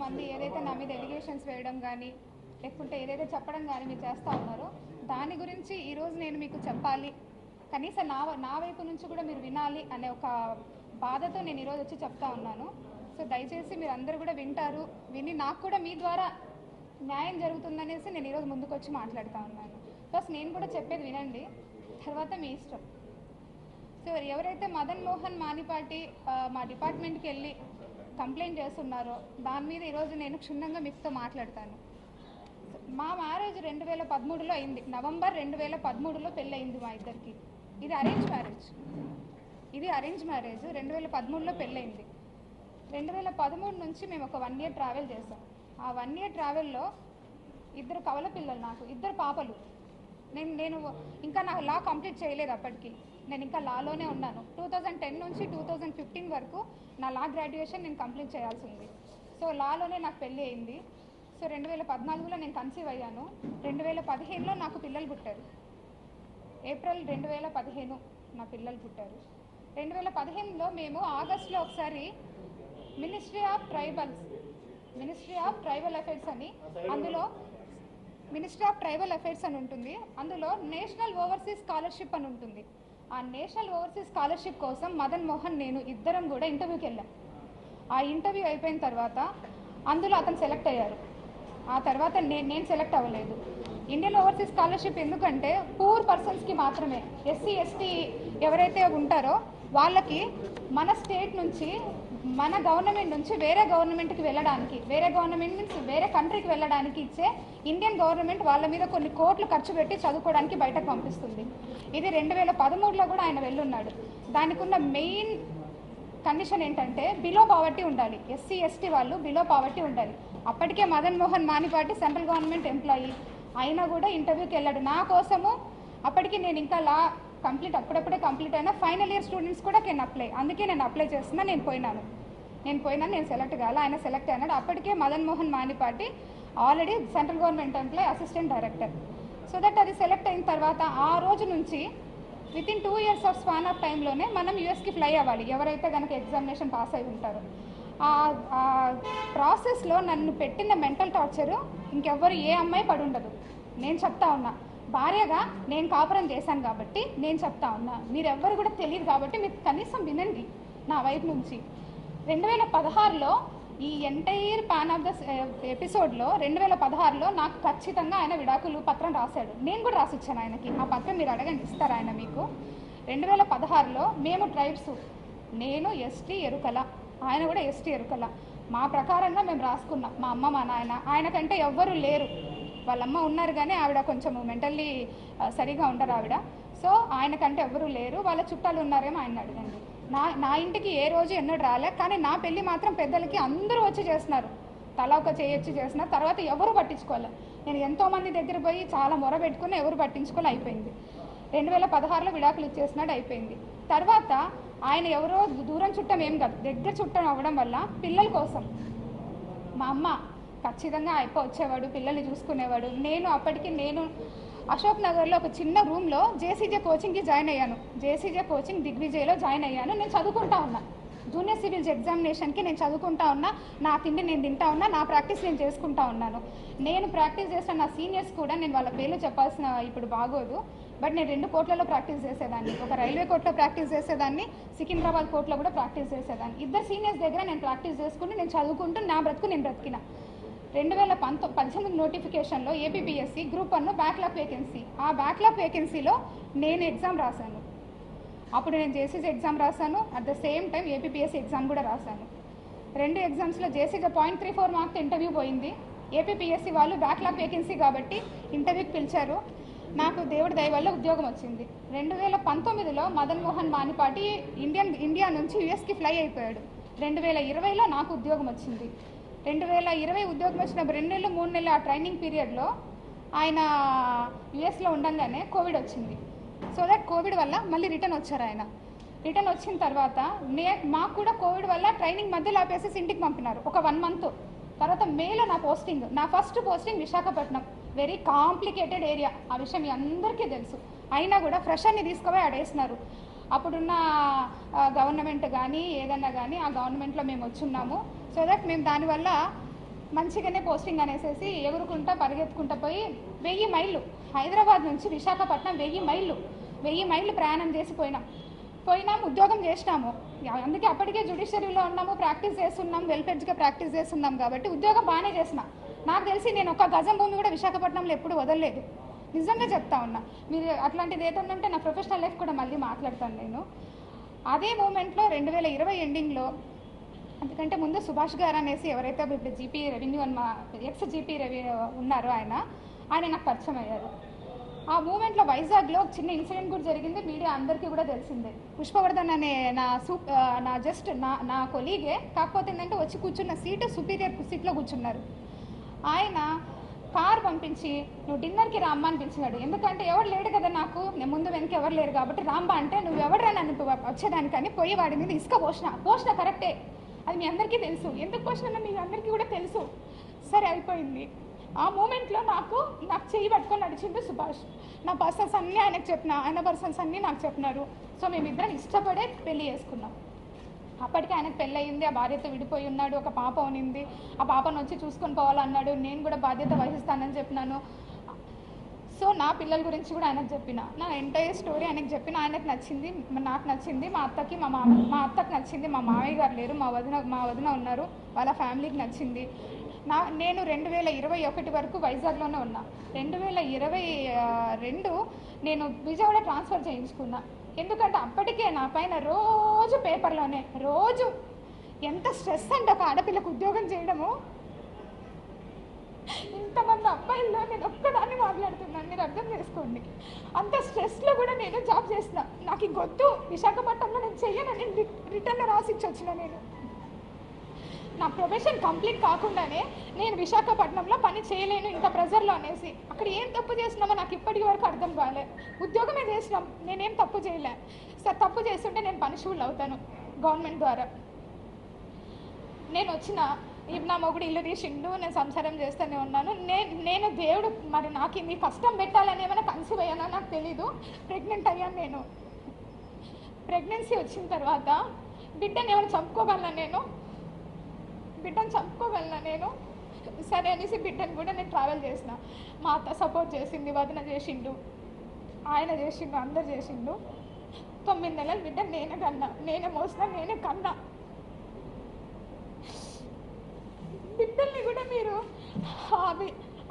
కొంతమంది ఏదైతే నా మీద ఎలిగేషన్స్ వేయడం కానీ లేకుంటే ఏదైతే చెప్పడం కానీ మీరు చేస్తూ ఉన్నారో దాని గురించి ఈరోజు నేను మీకు చెప్పాలి, కనీసం నా వైపు నుంచి కూడా మీరు వినాలి అనే ఒక బాధతో నేను ఈరోజు వచ్చి చెప్తా ఉన్నాను. సో దయచేసి మీరు అందరూ కూడా వింటారు, విని నాకు కూడా మీ ద్వారా న్యాయం జరుగుతుందనేసి నేను ఈరోజు ముందుకు వచ్చి మాట్లాడుతూ ఉన్నాను. ఫస్ట్ నేను కూడా చెప్పేది వినండి, తర్వాత మీ ఇష్టం. సో ఎవరైతే మదన్ మోహన్ మానిపాటి మా డిపార్ట్మెంట్కి వెళ్ళి కంప్లైంట్ చేస్తున్నారో దాని మీద ఈరోజు నేను క్షుణ్ణంగా మీతో మాట్లాడతాను. మా మ్యారేజ్ 2013లో అయింది. నవంబర్ 2013లో పెళ్ళి అయింది మా ఇద్దరికి. ఇది అరేంజ్ మ్యారేజ్. 2013లో పెళ్ళయింది. 2013 నుంచి మేము ఒక 1 year ట్రావెల్ చేసాం. ఆ 1 year ట్రావెల్లో 2 కవల పిల్లలు, నాకు 2 పాపలు. నేను ఇంకా నా లా కంప్లీట్ చేయలేదు అప్పటికి. నేను ఇంకా లాలోనే ఉన్నాను. 2010 నుంచి 2015 వరకు నా లా గ్రాడ్యుయేషన్ నేను కంప్లీట్ చేయాల్సి ఉంది. సో లాలోనే నాకు పెళ్ళి అయింది. సో 2014లో నేను కన్సీవ్ అయ్యాను. 2015లో నాకు పిల్లలు పుట్టారు. ఏప్రిల్ 2015 నా పిల్లలు పుట్టారు. 2015లో మేము ఆగస్టులో ఒకసారి మినిస్ట్రీ ఆఫ్ ట్రైబల్ అఫైర్స్ అని, అందులో మినిస్ట్రీ ఆఫ్ ట్రైబల్ అఫైర్స్ అని ఉంటుంది. అందులో నేషనల్ ఓవర్సీస్ స్కాలర్షిప్ అని ఉంటుంది. ఆ నేషనల్ ఓవర్సీస్ స్కాలర్షిప్ కోసం మదన్ మోహన్ నేను ఇద్దరం కూడా ఇంటర్వ్యూకి వెళ్ళాం. ఆ ఇంటర్వ్యూ అయిపోయిన తర్వాత అందులో అతను సెలెక్ట్ అయ్యారు. ఆ తర్వాత నేను సెలెక్ట్ అవ్వలేదు. ఇండియన్ ఓవర్సీస్ స్కాలర్షిప్ ఎందుకంటే పూర్ పర్సన్స్కి మాత్రమే, ఎస్సీ ఎస్టీ ఎవరైతే ఉంటారో వాళ్ళకి మన స్టేట్ నుంచి, మన గవర్నమెంట్ నుంచి వేరే గవర్నమెంట్కి వెళ్ళడానికి, వేరే గవర్నమెంట్ నుంచి వేరే కంట్రీకి వెళ్ళడానికి ఇచ్చే ఇండియన్ గవర్నమెంట్ వాళ్ళ మీద కొన్ని కోట్లు ఖర్చు పెట్టి చదువుకోవడానికి బయటకు పంపిస్తుంది. ఇది 2013లో కూడా ఆయన వెళ్ళున్నాడు. దానికి ఉన్న మెయిన్ కండిషన్ ఏంటంటే బిలో పావర్టీ ఉండాలి. ఎస్సీ ఎస్టీ వాళ్ళు బిలో పావర్టీ ఉండాలి. అప్పటికే Madan Mohan Manipati central government employee అయినా కూడా ఇంటర్వ్యూకి వెళ్ళాడు నా కోసము. అప్పటికి నేను ఇంకా లా అప్పుడప్పుడే కంప్లీట్ అయినా ఫైనల్ ఇయర్ స్టూడెంట్స్ కూడా అందుకే నేను అప్లై చేస్తున్నా. నేను పోయినాను, నేను సెలెక్ట్ కాలే, ఆయన సెలెక్ట్ అయినాడు. అప్పటికే Madan Mohan Manipati already central government employee, assistant director. So that అది సెలెక్ట్ అయిన తర్వాత ఆ రోజు నుంచి within 2 years of span of టైంలోనే మనం యూఎస్కి ఫ్లై అవ్వాలి, ఎవరైతే కనుక ఎగ్జామినేషన్ పాస్ అయి ఉంటారో. ఆ ప్రాసెస్లో నన్ను పెట్టిన మెంటల్ టార్చరు ఇంకెవ్వరు ఏ అమ్మాయి పడి ఉండదు. నేను చెప్తా ఉన్నా, భార్యగా నేను కాపురం చేశాను కాబట్టి నేను చెప్తా ఉన్నా. మీరెవ్వరు కూడా తెలియదు కాబట్టి మీరు కనీసం వినండి నా వైపు నుంచి. 2016లో ఈ ఎంటైర్ పాన్ ఆఫ్ ద ఎపిసోడ్లో 2016లో నాకు ఖచ్చితంగా ఆయన విడాకులు పత్రం రాశాడు. నేను కూడా రాసిచ్చాను ఆయనకి. ఆ పత్రం మీరు అడగండి, ఇస్తారు ఆయన మీకు. 2016లో మేము ట్రైబ్స్, నేను ఎస్టీ ఎరుకల, ఆయన కూడా ఎస్టీ ఎరుకల, మా ప్రకారంగా మేము రాసుకున్నాం. మా అమ్మ మా నాయన, ఆయనకంటే ఎవ్వరూ లేరు. వాళ్ళమ్మ ఉన్నారు కానీ ఆవిడ కొంచెం మెంటల్లీ సరిగా ఉండరు ఆవిడ. సో ఆయనకంటే ఎవరు లేరు. వాళ్ళ చుట్టాలు ఉన్నారేమో ఆయన అడగండి. నా ఇంటికి ఏ రోజు ఎన్నడూ రాలే, కానీ నా పెళ్ళి మాత్రం పెద్దలకి అందరూ వచ్చి చేస్తున్నారు. తలా ఒక చేయొచ్చి చేస్తున్నారు. తర్వాత ఎవరు పట్టించుకోవాలి. నేను ఎంతోమంది దగ్గర పోయి చాలా మొర పెట్టుకుని ఎవరు పట్టించుకోవాలి, అయిపోయింది. 2016లో విడాకులు ఇచ్చేసినాడు, అయిపోయింది. తర్వాత ఆయన ఎవరో దూరం చుట్టం ఏం కాదు, దగ్గర చుట్టం అవ్వడం వల్ల పిల్లల కోసం మా అమ్మ ఖచ్చితంగా వచ్చేవాడు, పిల్లల్ని చూసుకునేవాడు. అప్పటికి నేను అశోక్ నగర్లో ఒక చిన్న రూమ్లో జేసీజే కోచింగ్కి జాయిన్ అయ్యాను. జేసీజే కోచింగ్ దిగ్విజయ్లో జాయిన్ అయ్యాను. నేను చదువుకుంటా ఉన్నా, జూనియర్ సివిల్స్ ఎగ్జామినేషన్కి నేను చదువుకుంటా ఉన్నా. నా తిండి నేను తింటా ఉన్నా, నా ప్రాక్టీస్ నేను చేసుకుంటా ఉన్నాను. నేను ప్రాక్టీస్ చేసిన నా సీనియర్స్ కూడా, నేను వాళ్ళ పేర్లు చెప్పాల్సిన ఇప్పుడు బాగోదు, బట్ నేను 2 కోర్టులలో ప్రాక్టీస్ చేసేదాన్ని. ఒక రైల్వే కోర్టులో ప్రాక్టీస్ చేసేదాన్ని, సికింద్రాబాద్ కోర్టులో కూడా ప్రాక్టీస్ చేసేదాన్ని. 2 సీనియర్స్ దగ్గర నేను ప్రాక్టీస్ చేసుకుని నేను చదువుకుంటూ నా బ్రతుకు నేను బ్రతికిన. 2018 నోటిఫికేషన్లో ఏపీపీఎస్సీ గ్రూప్ 1 బ్యాక్లాగ్ వేకెన్సీ, ఆ బ్యాక్లాగ్ వేకెన్సీలో నేను ఎగ్జామ్ రాశాను. అప్పుడు నేను జేసీజీ ఎగ్జామ్ రాశాను, at the same time APPSC exam కూడా రాశాను. 2 ఎగ్జామ్స్లో జేసీజీ 0.34 మార్క్స్ ఇంటర్వ్యూ పోయింది. ఏపీపీఎస్సీ వాళ్ళు బ్యాక్లాగ్ వేకెన్సీ కాబట్టి ఇంటర్వ్యూకి పిలిచారు. నాకు దేవుడి దయ వల్ల ఉద్యోగం వచ్చింది. 2019లో మదన్ మోహన్ మానిపాటి ఇండియా నుంచి యూఎస్కి ఫ్లై అయిపోయాడు. 2020లో నాకు ఉద్యోగం వచ్చింది. 2020 ఉద్యోగం వచ్చిన 2 నెలలు 3 నెలలు ఆ ట్రైనింగ్ పీరియడ్లో ఆయన యూఎస్లో ఉండగానే కోవిడ్ వచ్చింది. సో దట్ కోవిడ్ వల్ల మళ్ళీ రిటర్న్ వచ్చారు ఆయన. రిటర్న్ వచ్చిన తర్వాత మాకు కూడా కోవిడ్ వల్ల ట్రైనింగ్ మధ్యలో ఆపేసి ఇంటికి పంపినారు ఒక 1 month. తర్వాత మేలో నా first posting Visakhapatnam, very complicated area. ఆ విషయం మీ అందరికీ తెలుసు. అయినా కూడా ఫ్రెషర్ని తీసుకుపోయి ఆడేసినారు. అప్పుడున్న గవర్నమెంట్ కానీ ఏదన్నా కానీ ఆ గవర్నమెంట్లో మేము వచ్చున్నాము. సో దట్ మేము దానివల్ల మంచిగానే పోస్టింగ్ అనేసి ఎగురుకుంటా పరిగెత్తుకుంటా పోయి 1000 మైళ్ళు హైదరాబాద్ నుంచి విశాఖపట్నం 1000 మైళ్ళు ప్రయాణం చేసి పోయినాం ఉద్యోగం చేసినాము. అందుకే అప్పటికే జ్యుడిషియరీలో ఉన్నాము, ప్రాక్టీస్ చేస్తున్నాం, వెల్ఫేర్స్గా ప్రాక్టీస్ చేస్తున్నాం కాబట్టి ఉద్యోగం బాగానే చేసిన. నాకు తెలిసి నేను ఒక గజం భూమి కూడా విశాఖపట్నంలో ఎప్పుడు వదలలేదు, నిజంగా చెప్తా ఉన్నా. మీరు అట్లాంటిది ఏదన్నంటే నా ప్రొఫెషనల్ లైఫ్ కూడా మళ్ళీ మాట్లాడతాను నేను. అదే మూమెంట్లో 2020 ఎండింగ్లో, అందుకంటే ముందు సుభాష్ గారు అనేసి ఎవరైతే ఇప్పుడు జీపీ రెవెన్యూ అని మా ఎక్స్ జీపీ ఉన్నారో ఆయన నాకు పరిచయం అయ్యారు. ఆ మూమెంట్లో వైజాగ్లో చిన్న ఇన్సిడెంట్ కూడా జరిగింది, మీడియా అందరికీ కూడా తెలిసిందే. పుష్పవర్ధన్ అనే నా కొలీగే, కాకపోతే ఏంటంటే వచ్చి కూర్చున్న సీటు సుపీరియర్ సీట్లో కూర్చున్నారు. ఆయన కార్ పంపించి నువ్వు డిన్నర్కి రామ్మా అని పిలిచినాడు. ఎందుకంటే ఎవరు లేడు కదా, నాకు నేను ముందు వెనక ఎవరు లేరు కాబట్టి రామ్మా అంటే నువ్వు ఎవడరా నన్ను వచ్చేదానికని పోయి వాడి మీద ఇసుక పోసిన కరెక్టే, అది మీ అందరికీ తెలుసు. ఎందుకు పోసినా మీ అందరికీ కూడా తెలుసు. సరే అయిపోయింది. ఆ మూమెంట్లో నాకు చెయ్యి పట్టుకొని నడిచిండు సుభాష్. నా పర్సన్స్ అన్నీ ఆయనకు చెప్పిన, ఆయన పర్సన్స్ అన్నీ నాకు చెప్పినారు. సో మేమిద్దరం ఇష్టపడే పెళ్లి చేసుకున్నాం. అప్పటికి ఆయనకు పెళ్ళి అయింది, ఆ భార్యతో విడిపోయి ఉన్నాడు, ఒక పాప ఉనింది, ఆ పాపను వచ్చి చూసుకొని పోవాలన్నాడు. నేను కూడా బాధ్యత వహిస్తానని చెప్పినాను. సో నా పిల్లల గురించి కూడా ఆయనకు చెప్పిన, నా ఎంటైర్ స్టోరీ ఆయనకు చెప్పిన. ఆయనకు నచ్చింది, నాకు నచ్చింది, మా అత్తకి మా అత్తకి నచ్చింది, మా మామయ్య గారు లేరు, మా వదిన ఉన్నారు, వాళ్ళ ఫ్యామిలీకి నచ్చింది. నేను 2021 వరకు వైజాగ్లోనే ఉన్నా. 2022 నేను విజయవాడ ట్రాన్స్ఫర్ చేయించుకున్నా. ఎందుకంటే అప్పటికే నా పైన రోజు పేపర్లోనే రోజు ఎంత స్ట్రెస్ అంటే ఒక ఆడపిల్లకు ఉద్యోగం చేయడము. ఇంతమంది అబ్బాయిల్లో నేను ఒక్కదాన్ని మాట్లాడుతున్నాను, మీరు అర్థం చేసుకోండి. అంత స్ట్రెస్లో కూడా నేను జాబ్ చేసిన. నాకు ఇంకొద్దు విశాఖపట్నంలో నేను చెయ్యనని రిటర్న్ రాసిచ్చి వచ్చిన. నేను నా ప్రొఫెషన్ కంప్లీట్ కాకుండానే నేను విశాఖపట్నంలో పని చేయలేను ఇంత ప్రెజర్లో అనేసి. అక్కడ ఏం తప్పు చేసినామో నాకు ఇప్పటికి వరకు అర్థం కాలే. ఉద్యోగమే చేసినాం, నేనేం తప్పు చేయలే. సార్ తప్పు చేస్తుంటే నేను పనిష్బుల్ అవుతాను గవర్నమెంట్ ద్వారా. నేను వచ్చిన నా మొగుడు ఇల్లు తీసిండు, నేను సంసారం చేస్తూనే ఉన్నాను. నేను దేవుడు మరి నాకు ఇన్ని కష్టం పెట్టాలని ఏమైనా కన్సీవ్ అయ్యానో నాకు తెలీదు. ప్రెగ్నెంట్ అయ్యాను. నేను ప్రెగ్నెన్సీ వచ్చిన తర్వాత బిడ్డను ఏమైనా చంపుకోగలనా నేను? సరే అనేసి బిడ్డను కూడా నేను ట్రావెల్ చేసిన. మా అత్త సపోర్ట్ చేసింది, వదిన చేసిండు, ఆయన చేసిండు, అందరు చేసిండు. 9 నెలల బిడ్డ నేనే మోసిన, నేనే కన్నా. బిడ్డల్ని కూడా మీరు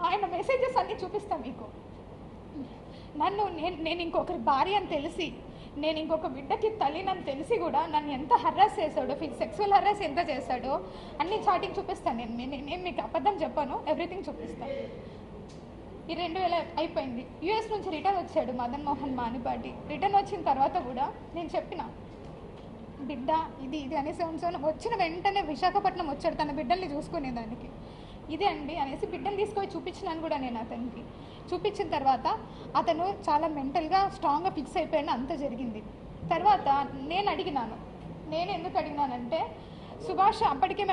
ఆయన మెసేజెస్ అన్నీ చూపిస్తాను మీకు. నేను ఇంకొకరి భార్య అని తెలిసి, నేను ఇంకొక బిడ్డకి తల్లినని తెలిసి కూడా నన్ను ఎంత హర్రాస్ చేశాడో, సెక్సువల్ హర్రాస్ ఎంత చేశాడో అన్ని చాటింగ్ చూపిస్తాను. నేను మీకు అబద్ధం చెప్పాను, ఎవ్రీథింగ్ చూపిస్తాను. ఈ 2000 అయిపోయింది. యూఎస్ నుంచి రిటర్న్ వచ్చాడు మదన్ మోహన్ మానిపాటి. రిటర్న్ వచ్చిన తర్వాత కూడా నేను చెప్పిన, బిడ్డ ఇది అనేసి వచ్చిన వెంటనే విశాఖపట్నం వచ్చాడు తన బిడ్డల్ని చూసుకునేదానికి. ఇదే అండి అనేసి బిడ్డను తీసుకొని చూపించినాను కూడా నేను అతనికి. చూపించిన తర్వాత అతను చాలా మెంటల్గా స్ట్రాంగ్గా ఫిక్స్ అయిపోయిన, అంత జరిగింది. తర్వాత నేను ఎందుకు అడిగినానంటే, సుభాష్ అప్పటికే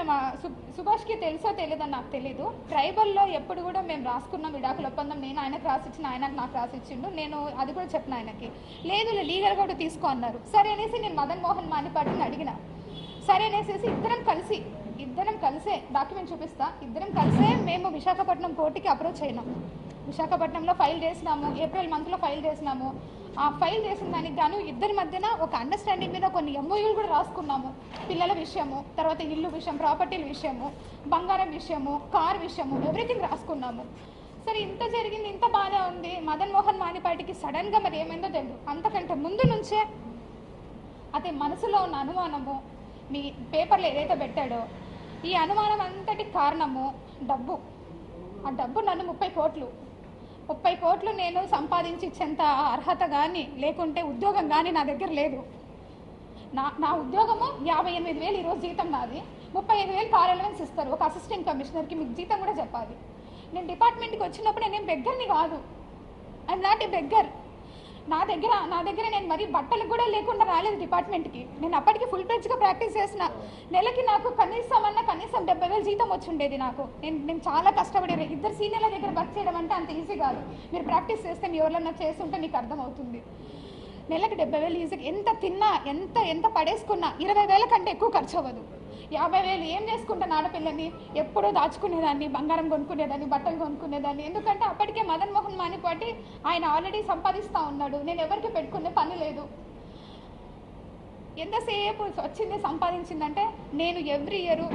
సుభాష్కి తెలుసో తెలియదని నాకు తెలీదు. ట్రైబల్లో ఎప్పుడు కూడా మేము రాసుకున్నాం విడాకుల ఒప్పందం. నేను ఆయనకు రాసిచ్చిన, ఆయనకు నాకు రాసిచ్చిండు. నేను అది కూడా చెప్పిన ఆయనకి. లేదు లీగల్గా కూడా తీసుకో అన్నారు. సరే అనేసి నేను మదన్ మోహన్ మానిపాటిని అడిగిన. సరే అనేసి ఇద్దరం కలిసే డాక్యుమెంట్ చూపిస్తా, ఇద్దరం కలిసే మేము విశాఖపట్నం కోర్టుకి అప్రోచ్ అయినాం. విశాఖపట్నంలో ఫైల్ చేసినాము, ఏప్రిల్ మంత్లో ఫైల్ చేసినాము. ఆ ఫైల్ చేసిన దానికి గాను ఇద్దరి మధ్యన ఒక అండర్స్టాండింగ్ మీద కొన్ని ఎంఓయూలు కూడా రాసుకున్నాము. పిల్లల విషయము, తర్వాత ఇల్లు విషయం, ప్రాపర్టీల విషయము, బంగారం విషయము, కార్ విషయము, ఎవ్రీథింగ్ రాసుకున్నాము. సరే ఇంత జరిగింది, ఇంత బాగా ఉంది. మదన్ మోహన్ మానిపాటికి సడన్గా మరి ఏమైందో తెలియదు. అంతకంటే ముందు నుంచే అదే మనసులో ఉన్న అనుమానము, మీ పేపర్లో ఏదైతే పెట్టాడో ఈ అనుమానం అంతటి కారణము డబ్బు. ఆ డబ్బు నన్ను 30 కోట్లు నేను సంపాదించి ఇచ్చేంత అర్హత కానీ, లేకుంటే ఉద్యోగం కానీ నా దగ్గర లేదు. నా ఉద్యోగము 58,000 ఈరోజు జీతం నాది. 35,000 కార్ అలవెన్స్ ఇస్తారు ఒక అసిస్టెంట్ కమిషనర్కి, మీకు జీతం కూడా చెప్పాలి. నేను డిపార్ట్మెంట్కి వచ్చినప్పుడు నేను బెగ్గర్ని కాదు, ఐఎమ్ నాట్ ఏ బెగ్గర్. నా దగ్గర నేను మరి బట్టలకు కూడా లేకుండా రాలేదు డిపార్ట్మెంట్కి. నేను అప్పటికి ఫుల్ ఫ్లెడ్జ్గా ప్రాక్టీస్ చేసిన. నెలకి నాకు కనీసం 70,000 జీతం వచ్చి ఉండేది నాకు. నేను చాలా కష్టపడి ఇద్దరు సీనియర్ల దగ్గర వర్క్ చేయడం అంటే అంత ఈజీ కాదు. మీరు ప్రాక్టీస్ చేస్తే మీ ఎవరినన్నా చేస్తుంటే మీకు అర్థమవుతుంది. నెలకు 70,000 ఈజీగా ఎంత తిన్నా, ఎంత పడేసుకున్నా 20,000 కంటే ఎక్కువ ఖర్చు అవ్వదు. 50,000 ఏం చేసుకుంటాను ఆడపిల్లని? ఎప్పుడూ దాచుకునేదాన్ని, బంగారం కొనుక్కునేదాన్ని, బట్టలు కొనుక్కునేదాన్ని. ఎందుకంటే అప్పటికే మదన్ మోహన్ మానిపాటి ఆయన ఆల్రెడీ సంపాదిస్తూ ఉన్నాడు, నేను ఎవరికి పెట్టుకునే పని లేదు. ఎంతసేపు వచ్చింది సంపాదించిందంటే నేను ఎవ్రీ ఇయర్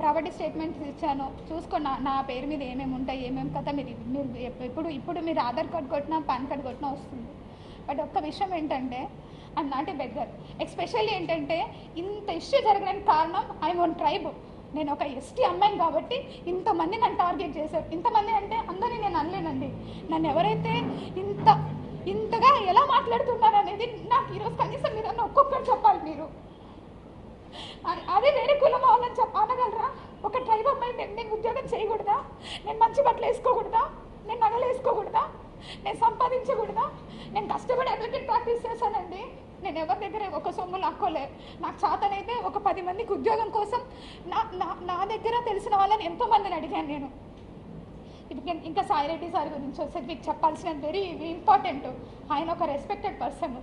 ప్రాపర్టీ స్టేట్మెంట్స్ ఇచ్చాను, చూసుకున్న నా పేరు మీద ఏమేమి ఉంటాయి, ఏమేమి కథ మీరు ఇప్పుడు మీరు ఆధార్ కార్డ్ కొట్టినా పాన్ కార్డ్ కొట్టినా వస్తుంది. బట్ ఒక్క విషయం ఏంటంటే I'm not a beggar. Especially ఏంటంటే ఇంత ఇష్యూ జరగడానికి కారణం ఐఎమ్ వన్ ట్రైబ్. నేను ఒక ఎస్టీ అమ్మాయిని కాబట్టి ఇంతమంది నన్ను టార్గెట్ చేశారు. ఇంతమంది అంటే అందరినీ నేను అనలేనండి. నన్ను ఎవరైతే ఇంతగా ఎలా మాట్లాడుతున్నారు అనేది నాకు ఈరోజు కనీసం మీరు ఒక్కొక్కరు చెప్పాలి. మీరు అదే వేరే కులం వాళ్ళని అనగలరా? ఒక ట్రైబ్ అమ్మాయి నేను ఉద్యోగం చేయకూడదా? నేను మంచి బట్టలు వేసుకోకూడదా? నేను నగలు వేసుకోకూడదా? నేను సంపాదించకూడదా? నేను కష్టపడి అడ్వకేట్ ప్రాక్టీస్ చేశానండి. నేను ఎవరి దగ్గర ఒక సొమ్ము లాక్కోలే. నాకు చేతనైతే ఒక 10 మందికి ఉద్యోగం కోసం నా దగ్గర తెలిసిన వాళ్ళని ఎంతోమందిని అడిగాను నేను. ఇంకా సాయి రెడ్డి సార్ గురించి వస్తే మీకు చెప్పాల్సిన వెరీ ఇంపార్టెంట్. ఆయన ఒక respected person.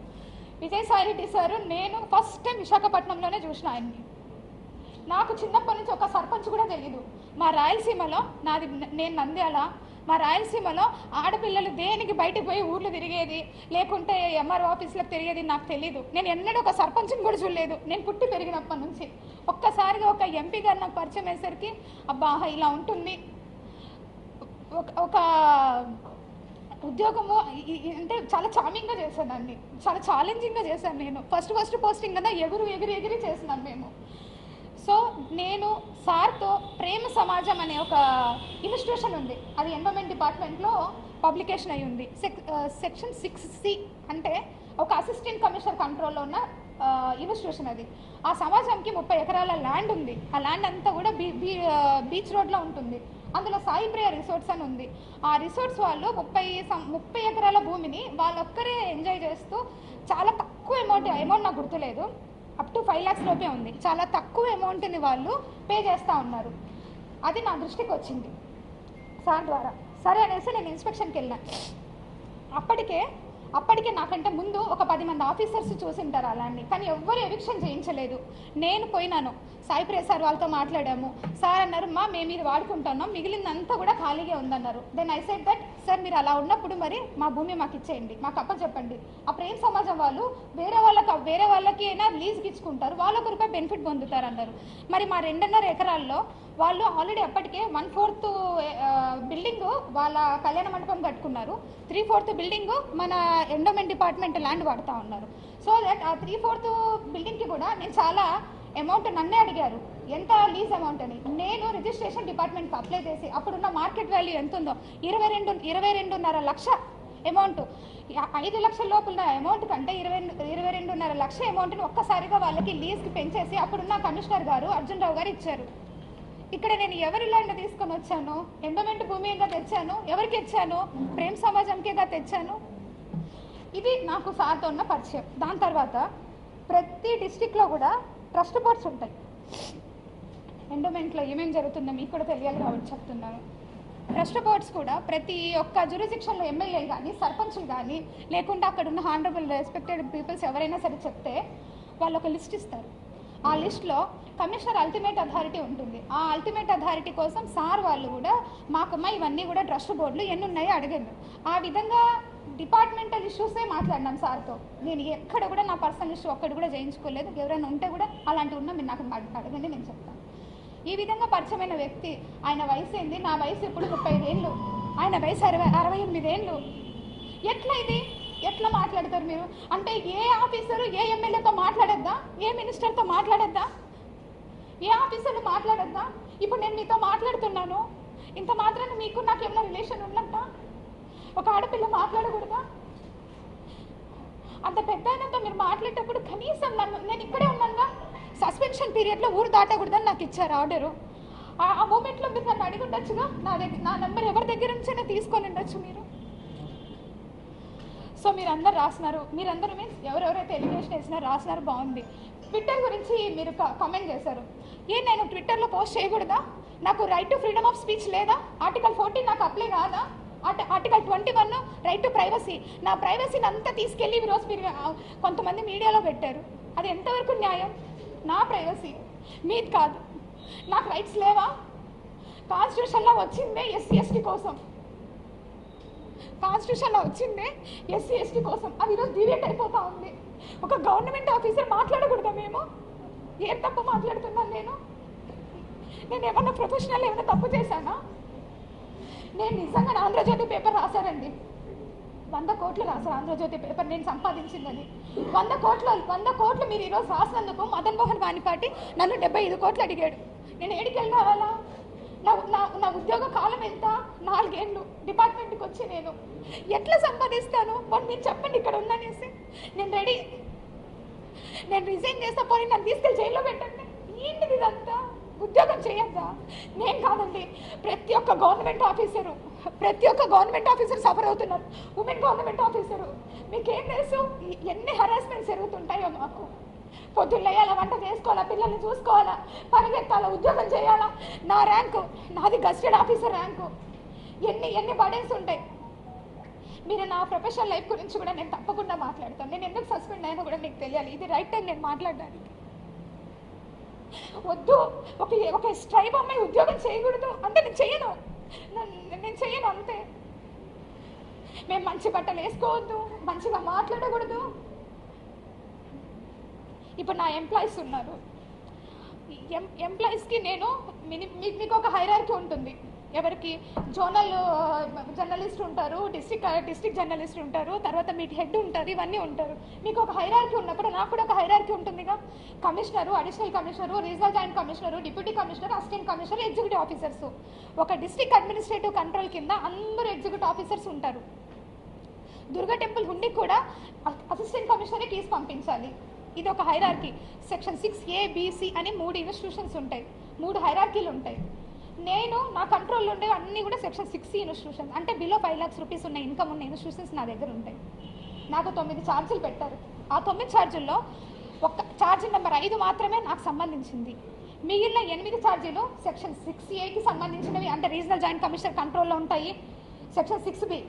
Vijayasai Reddy sir నేను ఫస్ట్ టైం విశాఖపట్నంలోనే చూసిన ఆయన్ని. నాకు చిన్నప్పటి నుంచి ఒక సర్పంచ్ కూడా తెలియదు. మా రాయలసీమలో నేను నంద్యాల, మా రాయలసీమలో ఆడపిల్లలు దేనికి బయటకు పోయి ఊర్లు తిరిగేది, లేకుంటే ఎంఆర్ఓ ఆఫీసులకు తిరిగేది నాకు తెలీదు. నేను ఎన్నడూ ఒక సర్పంచ్ని కూడా చూడలేదు నేను పుట్టి పెరిగినప్పటి నుంచి. ఒక్కసారిగా ఒక ఎంపీ గారు నాకు పరిచయం అయ్యేసరికి అబ్బా ఇలా ఉంటుంది. ఒక ఉద్యోగము అంటే చాలా చామింగ్గా చేశాను దాన్ని, చాలా ఛాలెంజింగ్గా చేశాను. నేను ఫస్ట్ పోస్టింగ్ కదా ఎగిరి చేసినాను మేము. సో నేను సార్తో ప్రేమ సమాజం అనే ఒక ఇన్స్టిట్యూషన్ ఉంది, అది ఎన్విరాన్మెంట్ డిపార్ట్మెంట్లో పబ్లికేషన్ అయి ఉంది. సెక్షన్ 6C అంటే ఒక అసిస్టెంట్ కమిషనర్ కంట్రోల్లో ఉన్న ఇన్స్టిట్యూషన్ అది. ఆ సమాజంకి 30 ఎకరాల ల్యాండ్ ఉంది. ఆ ల్యాండ్ అంతా కూడా బీచ్ రోడ్లో ఉంటుంది. అందులో సాయి ప్రియ రిసార్ట్స్ అని ఉంది. ఆ రిసార్ట్స్ వాళ్ళు 30 ఎకరాల భూమిని వాళ్ళొక్కరే ఎంజాయ్ చేస్తూ చాలా తక్కువ అమౌంట్ నాకు గుర్తులేదు, అప్ టు 5 lakhs లోపే ఉంది. చాలా తక్కువ అమౌంట్ని వాళ్ళు పే చేస్తూ ఉన్నారు. అది నా దృష్టికి వచ్చింది సార్ ద్వారా. సరే అనేసి నేను ఇన్స్పెక్షన్కి వెళ్ళాను. అప్పటికే నాకంటే ముందు ఒక 10 మంది ఆఫీసర్స్ చూసింటారు అలాంటి, కానీ ఎవ్వరు ఎవిక్షన్ చేయించలేదు. నేను పోయినాను, సాయి ప్రియ సార్ వాళ్ళతో మాట్లాడాము. సార్ అన్నారు మేము ఇది వాడుకుంటున్నాం, మిగిలినంతా కూడా ఖాళీగా ఉందన్నారు. Then I said that sir మీరు అలా ఉన్నప్పుడు మరి మా భూమి మాకు ఇచ్చేయండి, మాకు అప్పచెప్పండి. ఆ ప్రేమ సమాజం వాళ్ళు వేరే వాళ్ళకి అయినా లీజ్కి ఇచ్చుకుంటారు, వాళ్ళు ఒక రూపాయి బెనిఫిట్ పొందుతారు అన్నారు. మరి మా 2.5 ఎకరాల్లో వాళ్ళు ఆల్రెడీ అప్పటికే 1/4 బిల్డింగ్ వాళ్ళ కళ్యాణ మండపం కట్టుకున్నారు, 3/4 బిల్డింగ్ మన ఎండోమెంట్ డిపార్ట్మెంట్ ల్యాండ్ వాడుతూ ఉన్నారు. సో దట్ ఆ 3/4 బిల్డింగ్కి కూడా నేను చాలా అమౌంట్ నన్నే అడిగారు ఎంత లీజ్ అమౌంట్ అని. నేను రిజిస్ట్రేషన్ డిపార్ట్మెంట్కి అప్లై చేసి అప్పుడున్న మార్కెట్ వాల్యూ ఎంత ఉందో 22.5 లక్ష అమౌంట్, 5 లక్షల లోపల అమౌంట్ కంటే 22.5 లక్ష అమౌంట్ని ఒక్కసారిగా వాళ్ళకి లీజ్కి పెంచేసి అప్పుడున్న కమిషనర్ గారు అర్జున్ రావు గారు ఇచ్చారు. ఇక్కడ నేను ఎవరి ల్యాండ్ తీసుకొని వచ్చాను? ఎండోమెంట్ భూమిగా తెచ్చాను. ఎవరికి ఇచ్చాను? ప్రేమ సమాజంకేగా తెచ్చాను. ఇది నాకు సార్తో ఉన్న పరిచయం. దాని తర్వాత ప్రతి డిస్టిక్లో కూడా ట్రస్ట్ బోర్డ్స్ ఉంటాయి. ఎండోమెంట్లో ఏమేమి జరుగుతుందో మీకు కూడా తెలియాలి కాబట్టి చెప్తున్నాను. ట్రస్ట్ బోర్డ్స్ కూడా ప్రతి ఒక్క జ్యూరిస్డిక్షన్లో ఎమ్మెల్యేలు కానీ సర్పంచ్లు కానీ లేకుంటే అక్కడ ఉన్న హానరబుల్ రెస్పెక్టెడ్ పీపుల్స్ ఎవరైనా సరే చెప్తే వాళ్ళు ఒక లిస్ట్ ఇస్తారు. ఆ లిస్ట్లో కమిషనర్ అల్టిమేట్ అథారిటీ ఉంటుంది. ఆ అల్టిమేట్ అథారిటీ కోసం సార్ వాళ్ళు కూడా మాకమ్మ ఇవన్నీ కూడా ట్రస్ట్ బోర్డులు ఎన్ని ఉన్నాయో అడిగాను. ఆ విధంగా డిపార్ట్మెంటల్ ఇష్యూసే మాట్లాడినాను సార్తో. నేను ఎక్కడ కూడా నా పర్సనల్ ఇష్యూ ఒక్కటి కూడా చేయించుకోలేదు. ఎవరైనా ఉంటే కూడా అలాంటివి ఉన్నా మీరు నాకు అడగండి, నేను చెప్తాను. ఈ విధంగా పరిచయమైన వ్యక్తి, ఆయన వయసు ఏంది? నా వయసు ఇప్పుడు 35 ఏళ్ళు, ఆయన వయసు 68 ఏళ్ళు. ఎట్లా మాట్లాడతారు మీరు? అంటే ఏ ఆఫీసరు ఏ ఎమ్మెల్యేతో మాట్లాడద్దా? ఏ మినిస్టర్తో మాట్లాడద్దా? ఏ ఆఫీసర్లు మాట్లాడద్దా? ఇప్పుడు నేను మీతో మాట్లాడుతున్నాను, ఇంత మాత్రాన మీకు నాకు ఏమైనా రిలేషన్ ఉన్నట్ట? ఒక ఆడపిల్ల మాట్లాడకూడదా? అంత పెద్ద అయినంత మీరు మాట్లాడేటప్పుడు కనీసం నేను ఇక్కడే ఉన్నానుగా, సస్పెన్షన్ పీరియడ్లో ఊరు దాటకూడదని నాకు ఇచ్చారు ఆర్డరు. ఆ మూమెంట్లో మీరు నన్ను అడిగి ఉండొచ్చుగా, నా నెంబర్ ఎవరి దగ్గర నుంచైనా తీసుకొని ఉండొచ్చు మీరు. సో మీరందరూ రాసినారు, మీరందరూ మీన్స్ ఎవరెవరైతే ఎలిగేషన్ వేసినారో రాసినారు, బాగుంది. ట్విట్టర్ గురించి మీరు కామెంట్ చేశారు. నేను ట్విట్టర్లో పోస్ట్ చేయకూడదా? నాకు right to freedom of speech లేదా? ఆర్టికల్ 14 నాకు అప్లై కాదా? Article 21 right to privacy. నా ప్రైవసీని అంతా తీసుకెళ్ళి ఈరోజు మీరు కొంతమంది మీడియాలో పెట్టారు. అది ఎంతవరకు న్యాయం? నా ప్రైవసీ, మీది కాదు. నాకు రైట్స్ లేవా? కాన్స్టిట్యూషన్లో వచ్చిందే ఎస్సీ ఎస్టీ కోసం, కాన్స్టిట్యూషన్లో వచ్చిందే ఎస్సీ ఎస్టీ కోసం. అది ఈరోజు డివేట్ అయిపోతా ఉంది. ఒక గవర్నమెంట్ ఆఫీసర్ మాట్లాడకూడదా? మేము ఏం తప్పు మాట్లాడుతున్నాను? నేను ఏమన్నా ప్రొఫెషనల్ ఏమైనా తప్పు చేశానా? నేను నిజంగా ఆంధ్రజ్యోతి పేపర్ రాశానండి, 100 కోట్లు రాశారు ఆంధ్రజ్యోతి పేపర్ నేను సంపాదించిందని. 100 కోట్లు మీరు ఈరోజు రాసినందుకు మదన్ మోహన్ వాణిపాటి నన్ను 75 కోట్లు అడిగాడు. నేను ఏడికి వెళ్ళి రావాలా? నా ఉద్యోగ కాలం ఎంత? 4 ఏళ్ళు డిపార్ట్మెంట్కి వచ్చి నేను ఎట్లా సంపాదిస్తాను? మీరు చెప్పండి ఇక్కడ ఉందనేసి. నేను రెడీ, నేను రిజైన్ చేస్తా, పోనీ నన్ను తీసుకెళ్ళి జైల్లో పెట్టండి. ఏంటిది ఇదంతా? ఉద్యోగం చేయొద్దా? నేను కాదండి, ప్రతి ఒక్క గవర్నమెంట్ ఆఫీసర్ సఫర్ అవుతున్నారు. ఉమెన్ గవర్నమెంట్ ఆఫీసరు, మీకేం తెలుసు ఎన్ని హరాస్మెంట్స్ జరుగుతుంటాయో మాకు. పొద్దున్న లేయాలా, వంట చేసుకోవాలా, పిల్లల్ని చూసుకోవాలా, పరిగెత్తాలా, ఉద్యోగం చేయాలా. నా ర్యాంకు, నాది గస్టెడ్ ఆఫీసర్ ర్యాంకు. ఎన్ని బర్డెన్స్ ఉంటాయి. మీరు నా ప్రొఫెషనల్ లైఫ్ గురించి కూడా నేను తప్పకుండా మాట్లాడతాను. నేను ఎందుకు సస్పెండ్ అయినా కూడా మీకు తెలియాలి. ఇది రైట్ టైం నేను మాట్లాడడానికి. వద్దు, ఒక స్ట్రైబ్ అమ్మాయి ఉద్యోగం చేయకూడదు అంటే నేను చెయ్యను అంతే. మేము మంచి బట్టలు వేసుకోవద్దు, మంచిగా మాట్లాడకూడదు. ఇప్పుడు నా ఎంప్లాయీస్ ఉన్నారు, ఎంప్లాయీస్కి నేను మీకు ఒక హైరార్కీ ఉంటుంది. ఎవరికి జోనల్ జర్నలిస్ట్ ఉంటారు, డిస్ట్రిక్ట్ జర్నలిస్ట్ ఉంటారు, తర్వాత మీ హెడ్ ఉంటారు, ఇవన్నీ ఉంటారు. మీకు ఒక హైరార్కీ ఉన్నప్పుడు నాకు కూడా ఒక హైరార్కీ ఉంటుందిగా. Commissioner, additional commissioner, regional joint commissioner, deputy commissioner, assistant commissioner, executive officers. ఒక డిస్ట్రిక్ట్ అడ్మినిస్ట్రేటివ్ కంట్రోల్ కింద అందరూ ఎగ్జిక్యూటివ్ ఆఫీసర్స్ ఉంటారు. దుర్గా టెంపుల్ హుండీ కూడా అసిస్టెంట్ కమిషనరే కేసు పంపించాలి. ఇది ఒక hierarchy. Section 6A, B, C అని 3 ఇన్స్టిట్యూషన్స్ ఉంటాయి, 3 హైరార్కీలు ఉంటాయి. నేను నా కంట్రోల్లో ఉండే అన్నీ కూడా సెక్షన్ 6C ఇన్స్టిట్యూషన్స్, అంటే బిలో 5 lakhs రూపీస్ ఉన్న ఇన్కమ్ ఉన్న ఇన్స్టిట్యూషన్స్ నా దగ్గర ఉంటాయి. నాకు 9 ఛార్జీలు పెట్టారు. ఆ 9 ఛార్జీల్లో ఒక ఛార్జీ నెంబర్ 5 మాత్రమే నాకు సంబంధించింది. మిగిలిన 8 ఛార్జీలు సెక్షన్ 6Aకి సంబంధించినవి, అంటే రీజనల్ జాయింట్ కమిషనర్ కంట్రోల్లో ఉంటాయి. సెక్షన్ 6B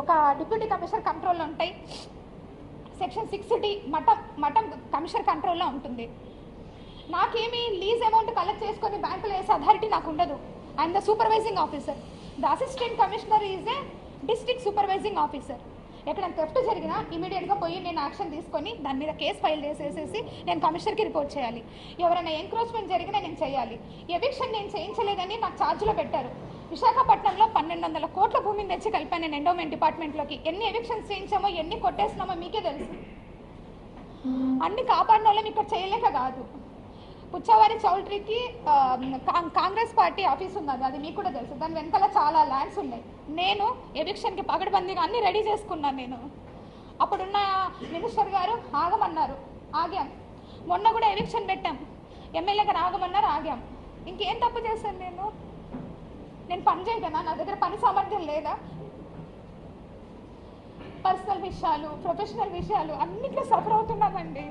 ఒక డిప్యూటీ కమిషనర్ కంట్రోల్లో ఉంటాయి. సెక్షన్ 6D మఠం కమిషనర్ కంట్రోల్లో ఉంటుంది. నాకేమి లీజ్ అమౌంట్ కలెక్ట్ చేసుకొని బ్యాంకులో వేసే అథారిటీ నాకు ఉండదు. I'm the supervising officer. The assistant commissioner is a district supervising officer. ఎక్కడైనా థెఫ్ట్ జరిగినా ఇమీడియట్గా పోయి నేను యాక్షన్ తీసుకొని దాని మీద కేసు ఫైల్ చేసేసి నేను కమిషనర్కి రిపోర్ట్ చేయాలి. ఎవరైనా ఎంక్రోచ్మెంట్ జరిగినా నేను చేయాలి. ఎవిక్షన్ నేను చేయించలేదని నాకు ఛార్జ్లో పెట్టారు. విశాఖపట్నంలో 1200 కోట్ల భూమిని తెచ్చి కలిపాను నేను ఎండోమెంట్ డిపార్ట్మెంట్లోకి. ఎన్ని ఎవిక్షన్స్ చేయించామో, ఎన్ని కొట్టేసినామో మీకే తెలుసు. అన్ని కాపాడిన వాళ్ళని ఇక్కడ చేయలేక కాదు. పుచ్చవారి చౌల్ట్రీకి కాంగ్రెస్ పార్టీ ఆఫీస్ ఉన్నది, అది మీకు కూడా తెలుసు. దాని వెనకాల చాలా ల్యాండ్స్ ఉన్నాయి. నేను ఎవిక్షన్కి పగడబందీగా అన్నీ రెడీ చేసుకున్నాను. నేను అప్పుడున్న మినిస్టర్ గారు ఆగమన్నారు, ఆగాం. మొన్న కూడా ఎవిక్షన్ పెట్టాం, ఎమ్మెల్యే గారు ఆగమన్నారు, ఆగాం. ఇంకేం తప్పు చేశాను నేను పని చేయగలనా? నా దగ్గర పని సామర్థ్యం లేదా? పర్సనల్ విషయాలు, ప్రొఫెషనల్ విషయాలు అన్నిట్లో సఫర్ అవుతున్నామండి.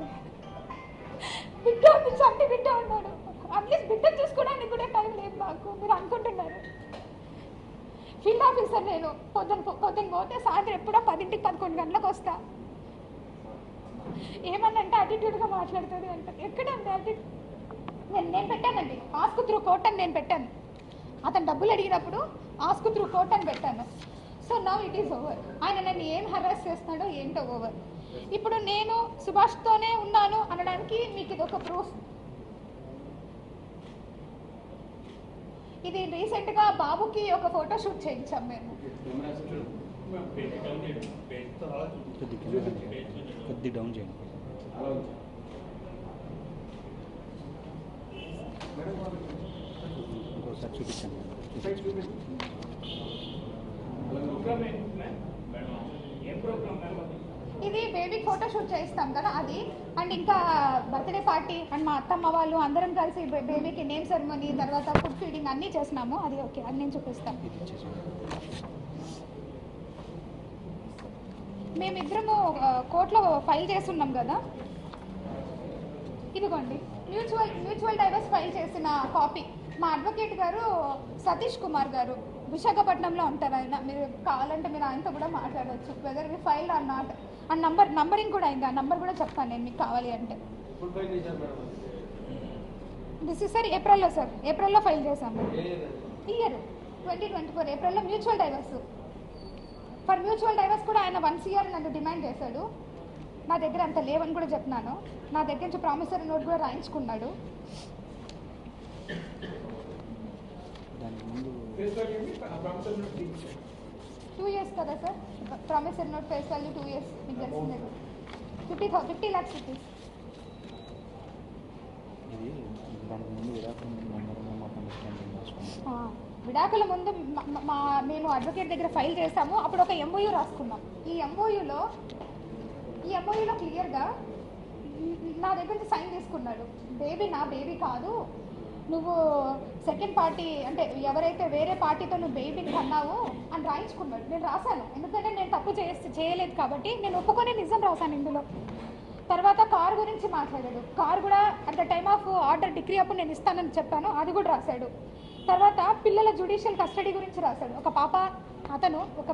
బిడ్డ ఉంది, చంటి బిడ్డ ఉన్నాడు. అట్లీస్ట్ బిడ్డ చూసుకోవడానికి కూడా టైం లేదు నాకు. మీరు అనుకుంటున్నారు ఫీల్డ్ ఆఫీసర్ నేను. పొద్దున్న పోతే సాయంత్రం ఎప్పుడో 10ంటికి 11 గంటలకు వస్తా. ఏమన్నంటే అటిట్యూడ్గా మాట్లాడుతుంది అంటే ఎక్కడండి అటిట్యూడ్? నేను పెట్టానండి ఆస్క్ త్రూ కోర్ట్ అని నేను పెట్టాను. అతను డబ్బులు అడిగినప్పుడు ఆస్క్ త్రూ కోర్ట్ అని పెట్టాను. So now it is over. ఆయన నన్ను ఏం హరాస్ చేస్తున్నాడో ఏంటో ఓవర్. ఇప్పుడు నేను సుభాష్తోనే ఉన్నాను అనడానికి మీకు ఇది ఒక ప్రూఫ్. ఇది రీసెంట్గా బాబుకి ఒక ఫోటో షూట్ చేయించాం మేము. ఇది బేబీ ఫోటో షూట్ చేయిస్తాం కదా అది, అండ్ ఇంకా బర్త్డే పార్టీ అండ్ మా అత్తమ్మ వాళ్ళు అందరం కలిసి బేబీకి నేమ్ సెరమనీ, తర్వాత ఫుడ్ ఫీడింగ్ అన్నీ చేసినాము. అది ఓకే, అది నేను చూపిస్తాను. మేమిద్దరము కోర్టులో ఫైల్ చేస్తున్నాం కదా, ఇదిగోండి మ్యూచువల్ డైవర్స్ ఫైల్ చేసిన కాపీ. మా అడ్వకేట్ గారు సతీష్ కుమార్ గారు విశాఖపట్నంలో ఉంటారు. ఆయన మీరు కావాలంటే మీరు ఆయనతో కూడా మాట్లాడవచ్చు, whether we file or not. ఆ నంబరింగ్ కూడా అయింది, ఆ నంబర్ కూడా చెప్తాను నేను మీకు కావాలి అంటే. దిస్ ఇస్ సార్ ఏప్రిల్లో సార్, ఏప్రిల్లో ఫైల్ చేశాము. ఇయర్ 2024 ఏప్రిల్లో mutual divorce. For mutual divorce కూడా ఆయన 1 CR నన్ను డిమాండ్ చేశాడు. నా దగ్గర అంత లేవని కూడా చెప్తున్నాను. నా దగ్గర నుంచి ప్రామిసరీ నోట్ కూడా రాయించుకున్నాడు. 2 years కదా sir promissory note, face value 2 years, మీకు తెలిసిందే. 50 lakhs rupees. విడాకుల ముందు మేము అడ్వకేట్ దగ్గర ఫైల్ చేసాము. అప్పుడు ఒక MOU రాసుకున్నాం. ఈ MOUలో క్లియర్గా నా దగ్గర నుంచి సైన్ తీసుకున్నాడు. బేబీ నా బేబీ కాదు, నువ్వు సెకండ్ పార్టీ అంటే ఎవరైతే వేరే పార్టీతో నువ్వు బేబీని కన్నావు అని రాయించుకున్నాడు. నేను రాశాను, ఎందుకంటే నేను తప్పు చేయలేదు కాబట్టి నేను ఒప్పుకొని నిజం రాశాను ఇందులో. తర్వాత కార్ గురించి మాట్లాడాడు. కార్ కూడా at the time of order degree అప్పుడు నేను ఇస్తానని చెప్పాను, అది కూడా రాశాడు. తర్వాత పిల్లల జ్యుడిషియల్ కస్టడీ గురించి రాశాడు. ఒక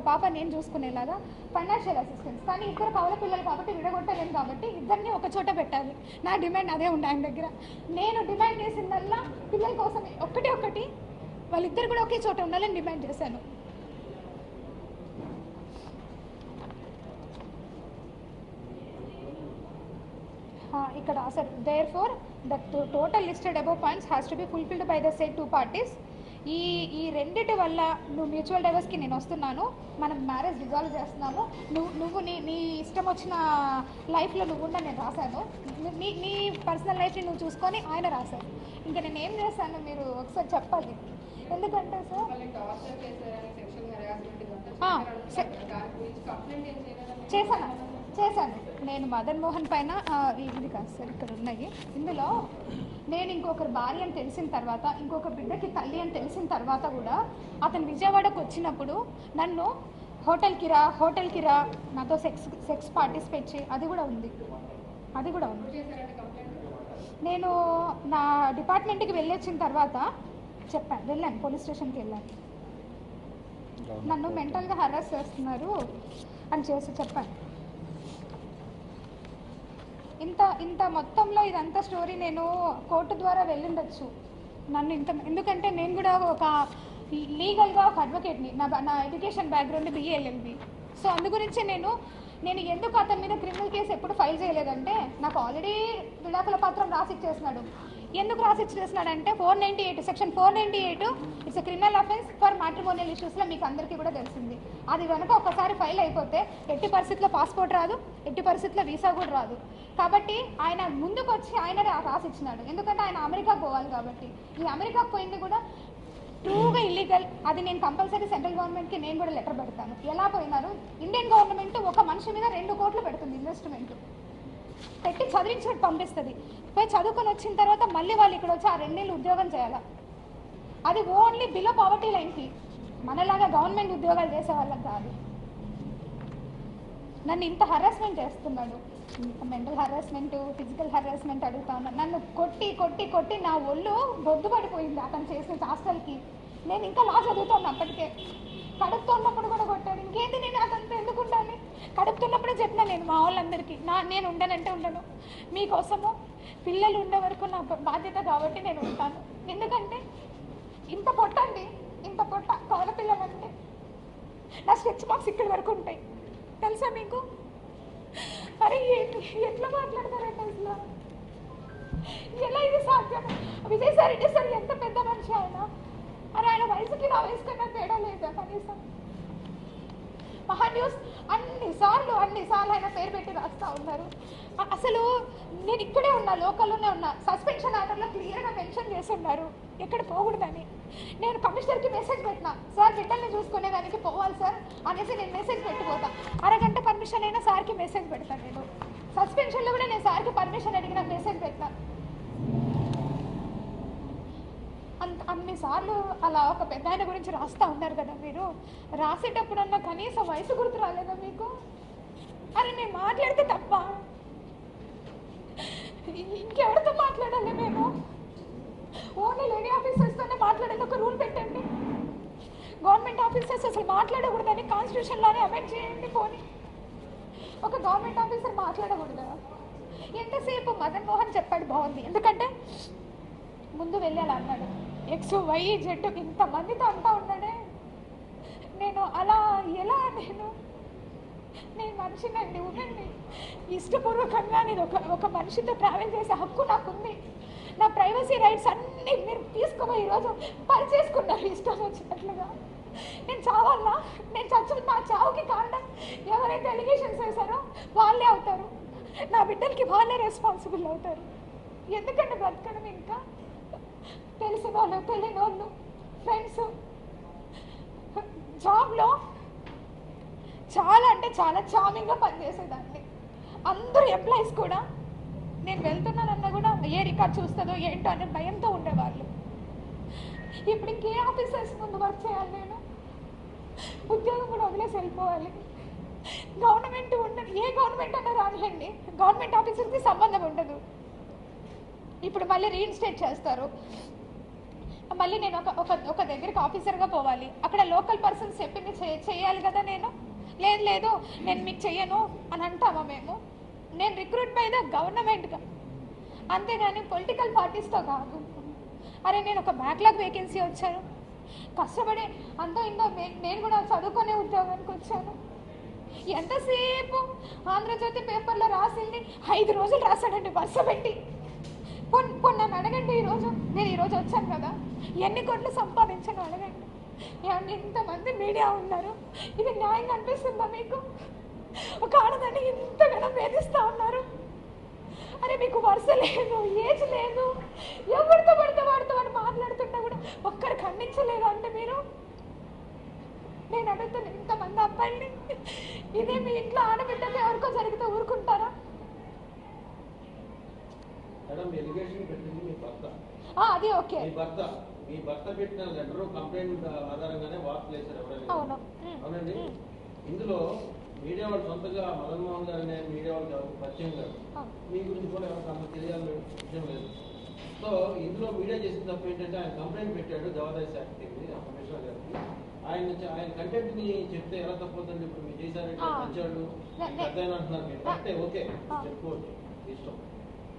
పాప నేను చూసుకునేలాగా ఫైనాన్షియల్ అసిస్టెన్స్. కానీ ఇద్దరు కవల పిల్లలు కాబట్టి విడగొట్టలేను కాబట్టి ఇద్దరిని ఒక చోట పెట్టాలి. నా డిమాండ్ అదే ఉండే ఆయన దగ్గర. నేను డిమాండ్ చేసిందల్లా పిల్లల కోసం ఒకటి వాళ్ళిద్దరు కూడా ఒకే చోట ఉండాలని డిమాండ్ చేశాను. ఇక్కడ రాశారు, therefore the total listed above points has to be fulfilled by the said 2 parties. ఈ రెండిటి వల్ల నువ్వు మ్యూచువల్ డైవర్స్కి నేను వస్తున్నాను, మనం మ్యారేజ్ డిజాల్వ్ చేస్తున్నాము, నువ్వు నీ ఇష్టం వచ్చిన లైఫ్లో నువ్వు ఉన్న నేను రాశాను, నీ పర్సనల్ లైఫ్ని నువ్వు చూసుకొని ఆయన రాశాను. ఇంకా నేను ఏం చేశాను మీరు ఒకసారి చెప్పాలి. ఎందుకంటే సార్ చేశాను నేను మదన్ మోహన్ పైన ఇది కాదు సార్, ఇక్కడ ఉన్నాయి. ఇందులో నేను ఇంకొకరి భార్య అని తెలిసిన తర్వాత, ఇంకొక బిడ్డకి తల్లి అని తెలిసిన తర్వాత కూడా అతను విజయవాడకు వచ్చినప్పుడు నన్ను హోటల్కి రా నాతో సెక్స్ పార్టిసిపేట్ చేయి, అది కూడా ఉంది. నేను నా డిపార్ట్మెంట్కి వెళ్ళొచ్చిన తర్వాత వెళ్ళాను, పోలీస్ స్టేషన్కి వెళ్ళాను. నన్ను మెంటల్గా హరాస్ చేస్తున్నారు అని చెప్పాను. ఇంత మొత్తంలో ఇదంతా స్టోరీ నేను కోర్టు ద్వారా వెళ్ళుండొచ్చు. ఎందుకంటే నేను కూడా ఒక లీగల్గా ఒక అడ్వకేట్ని, నా education background BA LLB. So అందు గురించి నేను ఎందుకు అతని మీద క్రిమినల్ కేసు ఎప్పుడు ఫైల్ చేయలేదంటే, నాకు ఆల్రెడీ విడాకుల పత్రం రాసిచ్చేసినాడు. ఎందుకు రాసిచ్చేసినాడంటే section 498 it's criminal offence for matrimonial ఇష్యూస్లో మీకు అందరికీ కూడా తెలిసింది. అది కనుక ఒకసారి ఫైల్ అయిపోతే ఎట్టి పరిస్థితుల్లో పాస్పోర్ట్ రాదు, ఎట్టి పరిస్థితుల్లో వీసా కూడా రాదు. కాబట్టి ఆయన ముందుకు వచ్చి ఆయన రాసిచ్చినాడు. ఎందుకంటే ఆయన అమెరికా పోవాలి కాబట్టి. ఈ అమెరికా పోయింది కూడా ట్రూగా ఇల్లీగల్. అది నేను కంపల్సరీ సెంట్రల్ గవర్నమెంట్కి నేను కూడా లెటర్ పెడతాను. ఎలా పోయినారు, ఇండియన్ గవర్నమెంట్ ఒక మనిషి మీద 2 కోట్లు పెడుతుంది ఇన్వెస్ట్మెంట్ పెట్టి చదివించినట్టు పంపిస్తుంది. పోయి చదువుకొని వచ్చిన తర్వాత మళ్ళీ వాళ్ళు ఇక్కడ వచ్చి ఆ 2 నెలలు ఉద్యోగం చేయాలి. అది ఓన్లీ బిలో పావర్టీ లైన్కి, మనలాగా గవర్నమెంట్ ఉద్యోగాలు చేసే వాళ్ళకి కాదు. నన్ను ఇంత హరాస్మెంట్ చేస్తున్నాడు, మెంటల్ హరాస్మెంట్, ఫిజికల్ హరాస్మెంట్ అడుగుతా ఉన్నాను. నన్ను కొట్టి నా ఒళ్ళు బొద్దు పడిపోయింది అతను చేసిన హాస్టల్కి. నేను ఇంకా లా చదువుతాను అప్పటికే. కడుపుతున్నప్పుడు కూడా కొట్టాడు. ఇంకేంటి నేను అతనితో ఎందుకు ఉండాలి? కడుపుతున్నప్పుడే చెప్పినా నేను మా వాళ్ళందరికీ నేను ఉండనంటే ఉండను, మీకోసము పిల్లలు ఉండే వరకు నా బాధ్యత కాబట్టి నేను ఉంటాను. ఎందుకంటే ఇంత పొట్ట కవల పిల్లలంటే నా స్ట్రెచ్ మార్క్స్ ఇక్కడి వరకు ఉంటాయి తెలుసా మీకు? అరే ఎట్లా మాట్లాడతారంటే అసలు ఎలా ఇది సాధ్యం? విజయసాయి రెడ్డి సార్ ఎంత పెద్ద మనిషి ఆయన వయసుకి నా వయసు కన్నా తేడా లేదా కనీసం? మహాన్యూస్ అన్నిసార్లు ఆయన పేరు పెట్టి రాస్తా ఉన్నారు. అసలు నేను ఇక్కడే ఉన్నా, లోకల్లోనే ఉన్నా. సస్పెన్షన్ ఆర్డర్లో క్లియర్గా మెన్షన్ చేసి ఉన్నారు ఎక్కడ పోకూడదని. నేను కమిషనర్కి మెసేజ్ పెట్టినా, సార్ బిడ్డల్ని చూసుకునేదానికి పోవాలి సార్ అనేసి నేను మెసేజ్ పెట్టిపోతా. అరగంట పర్మిషన్ అయినా సార్కి మెసేజ్ పెడతాను. నేను సస్పెన్షన్లో కూడా నేను సార్కి పర్మిషన్ అడిగిన మెసేజ్ పెట్టా. అన్నిసార్లు అలా ఒక పెద్ద ఆయన గురించి రాస్తా ఉన్నారు కదా మీరు. రాసేటప్పుడన్నా కనీసం వయసు గుర్తు రాలేదా మీకు? అరే నేను మాట్లాడితే తప్ప ఇంకెవరితో మాట్లాడాలి? మేము ఓన్లీ లేడీ ఆఫీసర్స్తోనే మాట్లాడేది ఒక రూల్ పెట్టండి. గవర్నమెంట్ ఆఫీసర్స్ అసలు మాట్లాడకూడదని కాన్స్టిట్యూషన్లోనే అమెండ్ చేయండి. పోనీ ఒక గవర్నమెంట్ ఆఫీసర్ మాట్లాడకూడదా? ఎంతసేపు మదన్ మోహన్ చెప్పాడు బాగుంది. ఎందుకంటే ముందు వెళ్ళాలి అన్నాడు. ఎక్స్ వై జెడ్ ఇంతమందితో అంటా ఉన్నాడే. నేను అలా ఎలా నేను మనిషినండి, ఉనండి. ఇష్టపూర్వకంగా నేను ఒక మనిషితో ట్రావెల్ చేసే హక్కు నాకుంది. నా ప్రైవసీ రైట్స్ అన్నీ మీరు తీసుకుపోయి ఈరోజు పని చేసుకున్నారు ఇష్టం వచ్చినట్లుగా. నేను చావాలా? నేను నా చావుకి కారణం ఎవరైతే ఎలిగేషన్స్ వేశారో వాళ్ళే అవుతారు. నా బిడ్డలకి వాళ్ళే రెస్పాన్సిబుల్ అవుతారు. ఎందుకంటే బ్రతకడం ఇంకా తెలిసిన వాళ్ళు, తెలియని వాళ్ళు, ఫ్రెండ్స్. జాబ్లో చాలా అంటే చాలా చామింగ్గా పనిచేసేదాన్ని. అందరూ ఎంప్లాయీస్ కూడా నేను వెళ్తున్నానన్నా కూడా ఏ రికార్డ్ చూస్తుందో ఏంటో అనే భయంతో ఉండేవాళ్ళు. ఇప్పుడు ఇంకే ఆఫీసర్స్ ముందు వర్క్ చేయాలి, నేను ఉద్యోగం కూడా వదిలేసి వెళ్ళిపోవాలి. గవర్నమెంట్ ఉండదు, ఏ గవర్నమెంట్ అన్నా రానియండి, గవర్నమెంట్ ఆఫీసర్కి సంబంధం ఉండదు. ఇప్పుడు మళ్ళీ రీఇన్స్టేట్ చేస్తారు. మళ్ళీ నేను ఒక దగ్గరికి ఆఫీసర్గా పోవాలి. అక్కడ లోకల్ పర్సన్స్ చెప్పింది చేయాలి కదా. లేదు నేను మీకు చెయ్యను అని అంటామా మేము? నేను రిక్రూట్ బై ద గవర్నమెంట్గా, అంతేగాని పొలిటికల్ పార్టీస్తో కాదు. అరే నేను ఒక బ్యాక్లాగ్ వేకెన్సీ వచ్చాను, కష్టపడి అంతో ఇంతో నేను కూడా చదువుకునే ఉద్యోగానికి వచ్చాను. ఎంతసేపు ఆంధ్రజ్యోతి పేపర్లో రాసింది 5 రోజులు రాశాడండి వరుస పెట్టి. నన్ను అడగండి, నేను ఈరోజు వచ్చాను కదా, ఎన్ని కోట్లు సంపాదించాను అడగండి. ఇంతమంది మీడియా ఉన్నారు, ఇది న్యాయంగా అనిపిస్తుందా మీకు? ఒక ఆడదాన్ని ఇంతగానో వేధిస్తూ ఉన్నారు. అరే మీకు వరుస లేదు, ఏజ్ లేదు, ఎవరితో పడితే వాడితో అని మాట్లాడుతున్నా కూడా ఒక్కరు ఖండించలేదు అంటే మీరు? నేను అడుగుతాను, ఇంతమంది అబ్బాయిని ఇదే మీ ఇంట్లో ఆడబిడ్డకి ఎవరికో జరిగితే ఊరుకుంటారా? అది ఓకే. మీ భర్త పెట్టిన లెటర్ కంప్లైంట్ ఆధారంగానే వార్తలు వేశారు ఎవరైనా? అవునండి. ఇందులో మీడియా వాళ్ళు సొంతగా మదన్మోహన్ గారు అనే మీడియా వాళ్ళకి ఎవరికి పరిచయం కాదు, మీ గురించి కూడా ఎవరికి అంత తెలియాలని విషయం లేదు. సో ఇందులో మీడియా చేసిన తప్పు ఏంటంటే ఆయన కంప్లైంట్ పెట్టాడు దేవాదాయ శాఖ కమిషనర్ గారికి. ఆయన కంటెంట్ ని చెప్తే ఎలా తప్పవుతుంది? ఇప్పుడు మీరు చేశారంటే మంచివాళ్ళు పెద్ద అంటున్నారు మీరు, అంటే ఓకే చెప్పుకోవచ్చు ఇష్టం.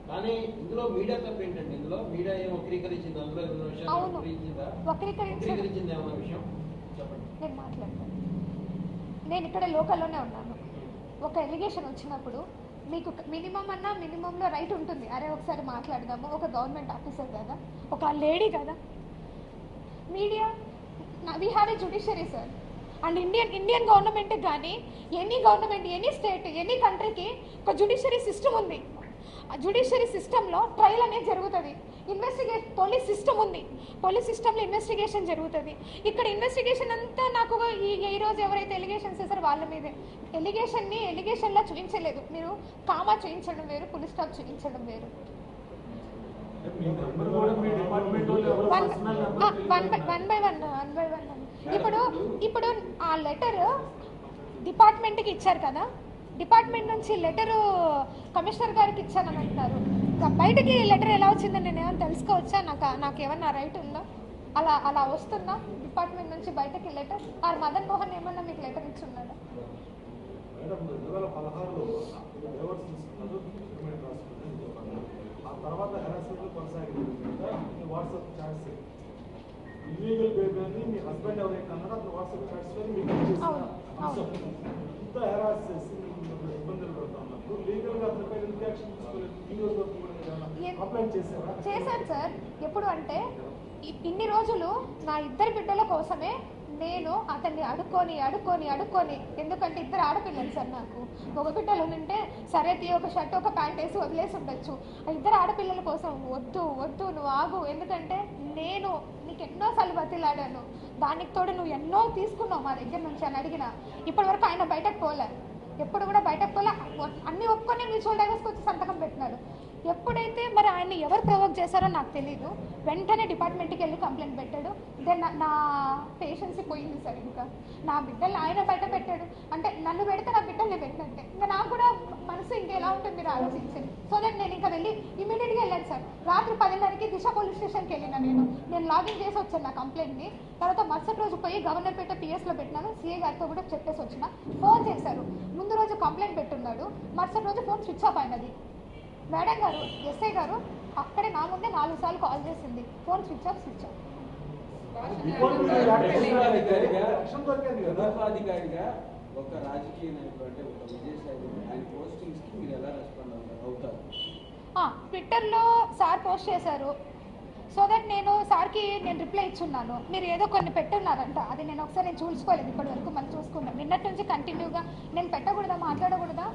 కానీ ఇందులో మీడియా తప్పు ఏంటంటే, ఇందులో మీడియా ఏం వక్రీకరించింది, అందులో ఏమైనా విషయాలు వక్రీకరించింది ఏమన్నా విషయం చెప్పండి. నేను మాట్లాడతాను. నేను ఇక్కడ లోకల్లోనే ఉన్నాను. ఒక ఎలిగేషన్ వచ్చినప్పుడు మీకు మినిమంలో రైట్ ఉంటుంది. అరే ఒకసారి మాట్లాడదాము, ఒక గవర్నమెంట్ ఆఫీసర్ కదా, ఒక లేడీ కదా. Media, we have a judiciary sir. And Indian గవర్నమెంట్కి కానీ any government, any state, any కంట్రీకి ఒక జ్యుడిషియరీ సిస్టమ్ ఉంది. ఆ జ్యుడిషియరీ సిస్టంలో ట్రయల్ అనేది జరుగుతుంది. పోలీస్ సిస్టమ్ ఉంది, పోలీస్ సిస్టంలో ఇన్వెస్టిగేషన్ జరుగుతుంది. ఇక్కడ ఇన్వెస్టిగేషన్ అంతా నాకు ఈరోజు ఎవరైతే ఎలిగేషన్స్ చేశారో వాళ్ళ మీదే. ఎలిగేషన్లా చూపించలేదు మీరు, కామా చూపించడం వేరు, ఫుల్ స్టాప్ చూపించడం వేరు. One by one. ఇప్పుడు ఆ లెటర్ డిపార్ట్మెంట్కి ఇచ్చారు కదా, డిపార్ట్మెంట్ నుంచి లెటరు కమిషనర్ గారికి ఇచ్చానని అంటున్నారు. బయటకి లెటర్ ఎలా వచ్చిందని నేను ఏమైనా తెలుసుకోవచ్చా? నాకు ఏమన్నా రైట్ ఉందా? అలా వస్తుందా డిపార్ట్మెంట్ నుంచి బయటకి లెటర్? ఆర్ మదన్ మోహన్ ఏమన్నా మీకు లెటర్ ఇచ్చి ఉన్నాడా? మీ హస్బెండ్ ఎవరైతే అన్నారో అతను వాట్సాప్ చాట్స్ లో ఇంత హెరాస్ చేసి ఇబ్బందులు పడుతూ ఉన్నప్పుడు లీగల్ గా అతనిపై యాక్షన్ తీసుకోలేదు. చేశాను సార్. ఎప్పుడు అంటే ఇన్ని రోజులు నా ఇద్దరు బిడ్డల కోసమే నేను అతన్ని అడుక్కొని, ఎందుకంటే ఇద్దరు ఆడపిల్లలు సార్. నాకు ఒక బిడ్డలు ఉంటే సరే ఒక షర్ట్ ఒక ప్యాంట్ వేసి వదిలేసి ఉండొచ్చు. ఆ ఇద్దరు ఆడపిల్లల కోసం వద్దు నువ్వు ఆగు, ఎందుకంటే నేను నీకు ఎన్నోసార్లు బతిలాడాను, దానికి తోడు నువ్వు ఎన్నో తీసుకున్నావు మా దగ్గర నుంచి అని అడిగిన. ఇప్పటి వరకు ఆయన బయటకు పోలే, ఎప్పుడు కూడా బయటకు పోలే. అన్ని ఒప్పుకొని మ్యూచువల్ డైవర్స్కి వచ్చి సంతకం పెట్టినాడు. ఎప్పుడైతే మరి ఆయన్ని ఎవరు ప్రొవోక్ చేశారో నాకు తెలీదు. వెంటనే డిపార్ట్మెంట్కి వెళ్ళి కంప్లైంట్ పెట్టాడు. దెన్ నా పేషెన్సీ పోయింది సార్. ఇంకా నా బిడ్డల్ని ఆయన బయట పెట్టాడు అంటే నన్ను పెడితే నా బిడ్డల్ని పెట్టినట్టే. ఇంకా నాకు కూడా మనసు ఇంకెలా ఉంటుంది మీరు ఆలోచించండి. సో దట్ నేను ఇంకా వెళ్ళి ఇమీడియట్గా వెళ్ళాను సార్. రాత్రి 10:30కి దిశ పోలీస్ స్టేషన్కి వెళ్ళిన నేను లాగిన్ చేసి వచ్చాను నా కంప్లైంట్ని. తర్వాత మరుసటి రోజు పోయి గవర్నర్పేట పిఎస్లో పెట్టినాను. సీఏ గారితో కూడా చెప్పేసి వచ్చిన. ఫోన్ చేశారు, ముందు రోజు కంప్లైంట్ పెట్టున్నాడు, మరుసటి రోజు ఫోన్ స్విచ్ ఆఫ్ అయినది. మేడం గారు, ఎస్ఐ గారు అక్కడే నా ముందే 4 సార్లు కాల్ చేసింది, ఫోన్ స్విచ్ ఆఫ్. అధికారిగా ఒక రాజకీయ నాయకుడు అంటే ఒక విజయసాయి ఆయన పోస్టింగ్స్ కి మీరు ఎలా రెస్పాండ్ అవుతారు? ట్విట్టర్లో సార్ పోస్ట్ చేశారు, సో దట్ నేను సార్కి రిప్లై ఇచ్చున్నాను. మీరు ఏదో కొన్ని పెట్టున్నారంట, అది నేను ఒకసారి చూసుకోలేదు ఇప్పటి వరకు, మళ్ళీ చూసుకున్నాను. నిన్నటి నుంచి కంటిన్యూగా నేను పెట్టకూడదా, మాట్లాడకూడదా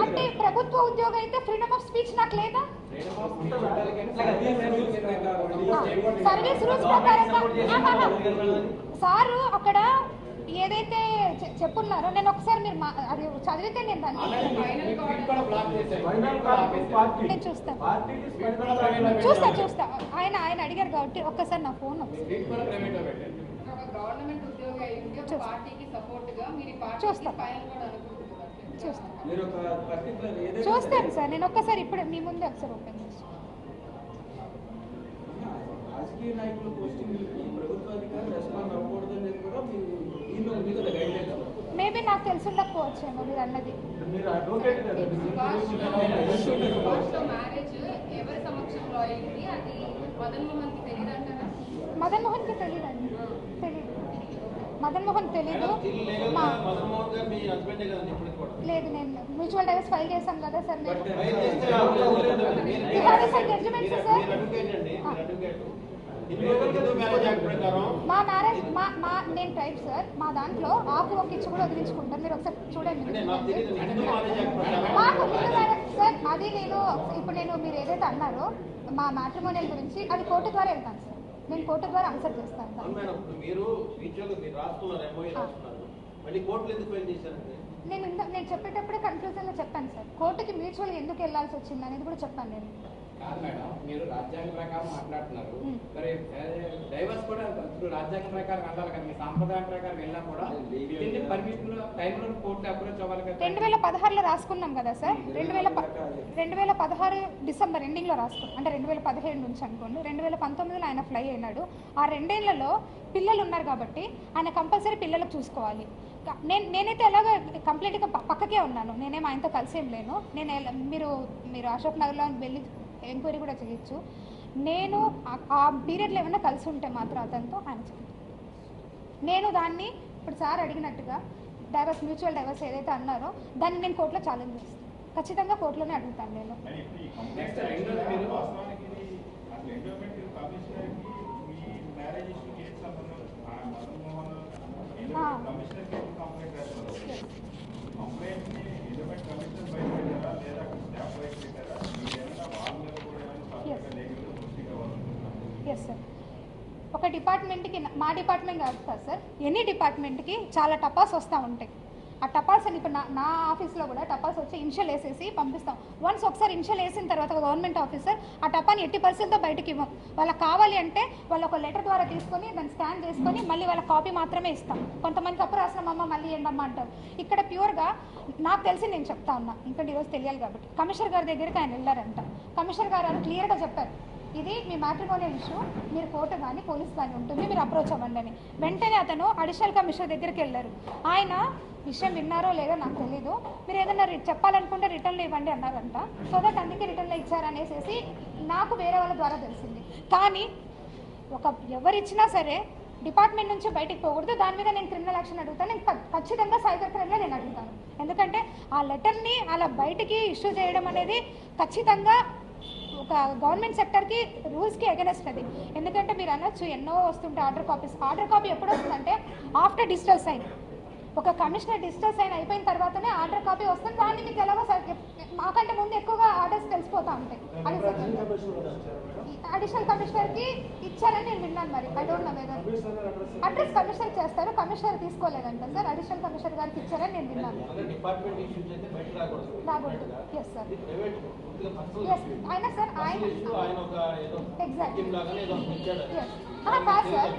అంటే ప్రభుత్వ ఉద్యోగం అయితే ఫ్రీడమ్ ఆఫ్ స్పీచ్ నాకు లేదా? సర్వీస్ రూల్స్ ప్రకారంగా సారు అక్కడ ఏదైతే చెప్పున్నారో నేను ఒకసారి మీరు అది చదివితే నేను దాన్ని చూస్తా. ఆయన అడిగారు కాబట్టి ఒక్కసారి నా ఫోన్ చూస్తాను సార్. నేను ఒక్కసారి ఇప్పుడు మీ ముందే ఒకసారి ఓపెన్ చేస్తాను. రాజకీయ నాయకుల పోస్టింగ్లకి ప్రభుత్వ అధికారులు రెస్పాండ్ అవ్వకూడదని కూడా మేబీ నాకు తెలిసి ఉండకపోవచ్చేమో మీరు అన్నది. మదన్ మోహన్కి తెలియదండి, తెలీదు. మదన్ మోహన్ తెలీదు. లేదు, నేను మ్యూచువల్ డైవర్స్ ఫైల్ చేశాను కదా సార్. మా మ్యారేజ్ నేను టైప్ సార్, మా దాంట్లో ఆకు ఒక ఇచ్చి కూడా వదిలించుకుంటాను. మీరు ఒకసారి చూడండి సార్. అది నేను ఇప్పుడు మీరు ఏదైతే అన్నారో మా మ్యాట్రిమోనియల్ గురించి, అది కోర్టు ద్వారా వెళ్తాను సార్. నేను కోర్టు ద్వారా ఆన్సర్ చేస్తాను. నేను చెప్పేటప్పుడే కన్ఫ్యూజన్లో చెప్పాను సార్. కోర్టుకి మ్యూచువల్ ఎందుకు వెళ్ళాల్సి వచ్చింది అనేది కూడా చెప్పాను నేను. కాదు మేడం, మీరు రాజ్యాంగ ప్రకారం మాట్లాడుతున్నారు, మరి డైవర్స్ కూడా రాజ్యాంగ ప్రకారం వెళ్ళాలి కదా, మీ సాంప్రదాయం ప్రకారం వెళ్ళినా కూడా పర్మిషన్ టైంలో కోర్టు అప్రోచ్ అవ్వాలి కదా. 2016లో రాసుకున్నాం కదా సార్. 2016 డిసెంబర్ ఎండింగ్లో రాసుకున్నాం, అంటే 2017 నుంచి అనుకోండి. 2019లో ఆయన ఫ్లై అయినాడు. ఆ 2 ఏళ్లలో పిల్లలు ఉన్నారు కాబట్టి ఆయన కంపల్సరీ పిల్లలకు చూసుకోవాలి. నేనైతే ఎలాగో కంప్లీట్గా పక్కకే ఉన్నాను, నేనేం ఆయనతో కలిసి ఏం లేను. మీరు అశోక్ నగర్లో వెళ్ళి ఎంక్వైరీ కూడా చేయొచ్చు. నేను ఆ పీరియడ్లో ఏమైనా కలిసి ఉంటే మాత్రం అతనితో ఆయన చెప్తాను. నేను దాన్ని ఇప్పుడు సార్ అడిగినట్టుగా డైవర్స్, మ్యూచువల్ డైవర్స్ ఏదైతే అన్నారో దాన్ని నేను కోర్టులో ఛాలెంజ్ చేస్తాను. ఖచ్చితంగా కోర్టులోనే అడుగుతాను నేను. Yes sir. ఒక డిపార్ట్మెంట్కి, మా డిపార్ట్మెంట్ కాదు సార్, ఎనీ డిపార్ట్మెంట్కి చాలా టపాస్ వస్తూ ఉంటాయి. ఆ టపాస్ అని ఇప్పుడు నా ఆఫీస్లో కూడా టపాస్ వచ్చి ఇన్షియల్ వేసేసి పంపిస్తాం. వన్స్ ఒకసారి ఇన్షియల్ వేసిన తర్వాత గవర్నమెంట్ ఆఫీసర్ ఆ టపాని 80% బయటకి ఇవ్వం. వాళ్ళకి కావాలి అంటే వాళ్ళు ఒక లెటర్ ద్వారా తీసుకొని దాన్ని స్కాన్ చేసుకొని మళ్ళీ వాళ్ళ కాపీ మాత్రమే ఇస్తాం. కొంతమంది తప్పు రాసినామమ్మ మళ్ళీ ఏంటమ్మా అంటారు. ఇక్కడ ప్యూర్గా నాకు తెలిసి నేను చెప్తా ఉన్నా, ఎందుకంటే ఈరోజు తెలియాలి కాబట్టి. కమిషనర్ గారి దగ్గరికి ఆయన వెళ్ళారంట. కమిషనర్ గారు అని క్లియర్గా చెప్పారు, ఇది మీ మ్యాట్రిమోనియల్ ఇష్యూ, మీరు కోర్టు కానీ పోలీస్ కానీ ఉంటుంది, మీరు అప్రోచ్ అవ్వండి అని. వెంటనే అతను అడిషనల్ కమిషనర్ దగ్గరికి వెళ్ళారు. ఆయన విషయం విన్నారో లేదో నాకు తెలీదు, మీరు ఏదైనా చెప్పాలనుకుంటే రిటర్న్లో ఇవ్వండి అన్నారంట. సో దట్ అందుకే రిటర్న్లో ఇచ్చారనేసి నాకు వేరే వాళ్ళ ద్వారా తెలిసింది. కానీ ఎవరిచ్చినా సరే డిపార్ట్మెంట్ నుంచి బయటికి పోకూడదు. దాని మీద నేను క్రిమినల్ యాక్షన్ అడుగుతాను. నేను ఖచ్చితంగా సైబర్ క్రైమ్లో నేను అడుగుతాను. ఎందుకంటే ఆ లెటర్ని అలా బయటికి ఇష్యూ చేయడం అనేది ఖచ్చితంగా ఒక గవర్నమెంట్ సెక్టర్కి రూల్స్కి అగెనెస్ట్ అది. ఎందుకంటే మీరు అనొచ్చు ఎన్నో వస్తుంటే ఆర్డర్ కాపీ ఎప్పుడు వస్తుందంటే ఆఫ్టర్ డిజిటల్ సైన్. ఒక కమిషనర్ డిజిటల్ సైన్ అయిపోయిన తర్వాతనే ఆర్డర్ కాపీ వస్తుంది. దాన్ని మీకు ఎలాగో మాకంటే ముందు ఎక్కువగా ఆర్డర్స్ తెలిసిపోతూ ఉంటాయి. అది అడిషనల్ కమిషనర్కి ఇచ్చారని నేను విన్నాను. మరి I don't know whether address commissioner చేస్తారు, కమిషనర్ తీసుకోలేదంట సార్. అడిషనల్ కమిషనర్ గారికి ఇచ్చారని నేను విన్నాను. రాకూడదు. Yes sir, yes. అయినా సార్ ఆయన ఎగ్జాక్ట్ కాదు సార్,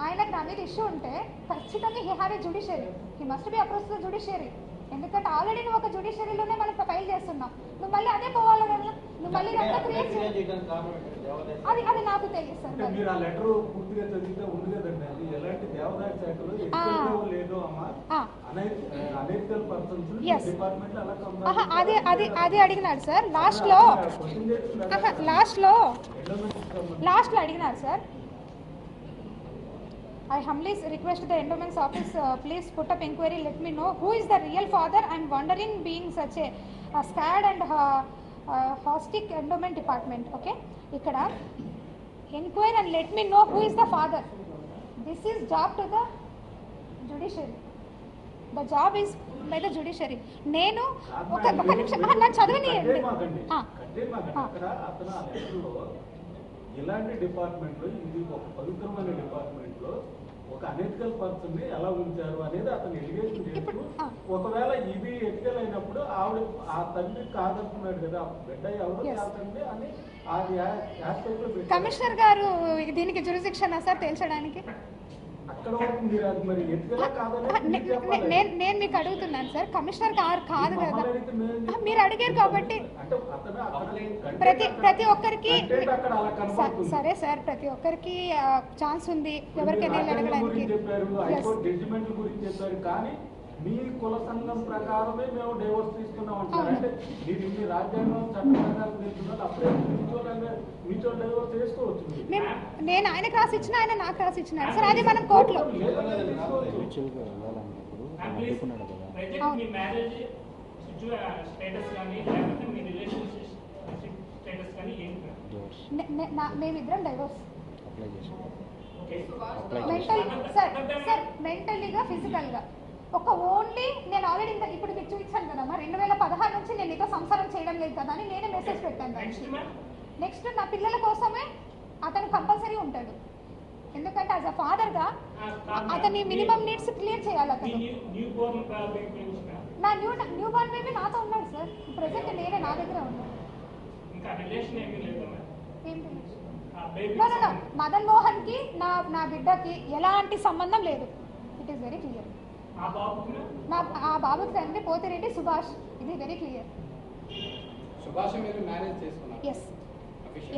ఆయనకు నా మీద ఇష్యూ ఉంటే ఖచ్చితంగా he have a judiciary, he must be approach the judiciary. ఎందుకంటే ఆల్రెడీ నువ్వు ఒక జ్యుడిషియరీలోనే మనం ఫైల్ చేస్తున్నాం, నువ్వు మళ్ళీ అదే పోవాలి కదా, నువ్వు మళ్ళీ క్రియేట్ అది నాకు తెలియదు సార్. అనైతికల్ పర్సన్స్ Yes. డిపార్ట్మెంట్ అలా అది అడిగినాడు సార్ లాస్ట్లో అడిగినారు sir. I humbly request the endowments office, please put up inquiry, let me know who is the real father. I am wondering being such a scared and hostic endowment department. Okay, ikkada inquire and let me know who is the father. This is job to the judiciary. The job is by the judiciary. నేను ఒక నిమిషం నన్ను చదవనియండి. అక్కడ అతను ఆ లెక్కలో ఇలాంటి department లో ఇది ఒక పవిత్రమైన డిపార్ట్మెంట్ లో ఒక అనెథికల్ పర్సన్ ని ఎలా ఉంచారు అనేది అతను ఎలిగేషన్ చేస్తూ ఒకవేళ ఇది ఎథికల్ అయినప్పుడు ఆవిడ ఆ తండ్రి కాదంటున్నాడు కదా బిడ్డ ఎవరు కాదండి అని అది యాస్పెక్ట్ లో కమిషనర్ గారు దీనికి జ్యూరిస్డిక్షన్ సార్ తేల్చడానికి అక్కడ వరకు మీరు అది మరి ఎథికల్ కాదని నేను మీకు అడుగుతున్నాను సార్. కమిషనర్ గారు కాదు కదా, మీరు అడిగారు కాబట్టి ప్రతి ఒక్కరికి సరే సార్, ప్రతి ఒక్కరికి ఛాన్స్ ఉంది ఎవరికైనా అడగడానికి. మీ కుల సంఘం ప్రకారమే మేము డైవర్స్ తీసుకున్నాం అంటారు. అంటే మీరు ఇన్ని రాజ్యాంగం చట్ట ప్రకారం తీసుకున్నారు, అప్పుడే మీతో డైవర్స్ చేసుకోవచ్చు. నేను ఆయనకు రాసి ఇచ్చిన, ఆయన నాకు రాసి ఇచ్చినాడు సార్. అది మనం కోర్టులో మేమిద్దరం డైవర్స్ మెంటల్లీగా ఫిజికల్గా ఒక ఓన్లీ నేను ఆల్రెడీ ఇప్పుడు మీకు చూపించాను కదమ్మా 2016 నుంచి నేను నీతో సంసారం చేయడం లేదు కదా అని నేనే మెసేజ్ పెట్టాను దానికి. నెక్స్ట్ నా పిల్లల కోసమే అతను కంపల్సరీ ఉంటాడు, ఎందుకంటే యాజ్ అ ఫాదర్గా అతని మినిమం నీడ్స్ క్లియర్ చేయాలి. అతను నా న్యూ బార్న్ బేబీ నాతో ఉన్నాడు సార్, ప్రెసెంట్ నేనే నా దగ్గర ఉన్నాను. మదన్ మోహన్ కి నా బిడ్డకి ఎలాంటి సంబంధం లేదు. It is very clear. ఆ బాబుకి తండ్రి పోతిరెడ్డి సుభాష్, ఇది వెరీ క్లియర్.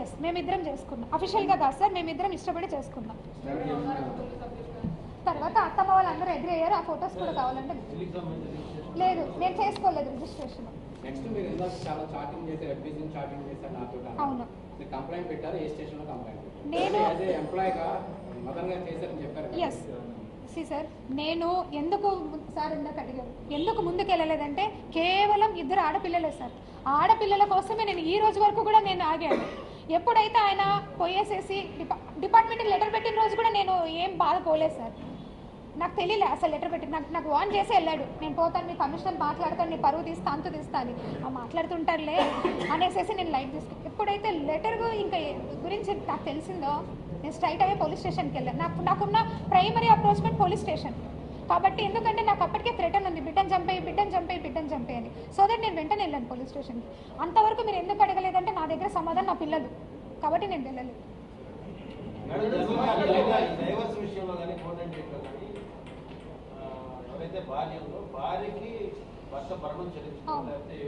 ఎస్ మేమిద్దరం చేసుకున్నాం, అఫీషియల్గా కాదు సార్, మేమిద్దరం ఇష్టపడి చేసుకున్నాం. తర్వాత అత్తమ్మ వాళ్ళందరూ ఎగ్రీ అయ్యారు. ఆ ఫొటోస్ కూడా కావాలంటే లేదు, నేను చేసుకోలేదు రిజిస్ట్రేషన్. నెక్స్ట్ మీరు ఇందాక చాలా చాటింగ్ చేశారు, అబ్యూజింగ్ చాటింగ్ చేశారు నాతో. అవును, మీరు కంప్లైంట్ పెట్టారు, ఏ స్టేషన్లో కంప్లైంట్ పెట్టారు? నేను యాజ్ ఏ ఎంప్లాయీగా మదన్ గారు చేశారని చెప్పారు. ఎస్ సార్, నేను ఎందుకు సార్ ఇందాక అడిగారు ఎందుకు ముందుకు వెళ్ళలేదంటే కేవలం 2 ఆడపిల్లలే సార్. ఆడపిల్లల కోసమే నేను ఈ రోజు వరకు కూడా నేను ఆగాను. ఎప్పుడైతే ఆయన పోయేసేసి డిపార్ట్మెంట్కి లెటర్ పెట్టిన రోజు కూడా నేను ఏం బాధపోలేదు సార్. నాకు తెలియలే అసలు లెటర్ పెట్టి నాకు వార్న్ చేసి వెళ్ళాడు, నేను పోతాను, మీ కమిషనర్ మాట్లాడతాను, నీ పరువు తీస్తా, అంతు తీస్తా అని. మాట్లాడుతుంటారులే అనేసి నేను లైట్ తీసుకుని ఎప్పుడైతే లెటర్ ఇంకా గురించి నాకు తెలిసిందో నేను స్ట్రైట్ అవే పోలీస్ స్టేషన్కి వెళ్ళాను. నాకున్న ప్రైమరీ అప్రోచ్మెంట్ పోలీస్ స్టేషన్ కాబట్టి, ఎందుకంటే నాకు అప్పటికే థ్రెటన్ ఉంది, బిడ్డను చంపే అని. సో దట్ నేను వెంటనే వెళ్ళాను పోలీస్ స్టేషన్కి. అంతవరకు మీరు ఎందుకు అడగలేదంటే నా దగ్గర సమాధానం నా పిల్లలు కాబట్టి నేను వెళ్ళలేదు. ఎవరైతే భార్యకి భర్త భరణం చెల్లించుకోవాలి,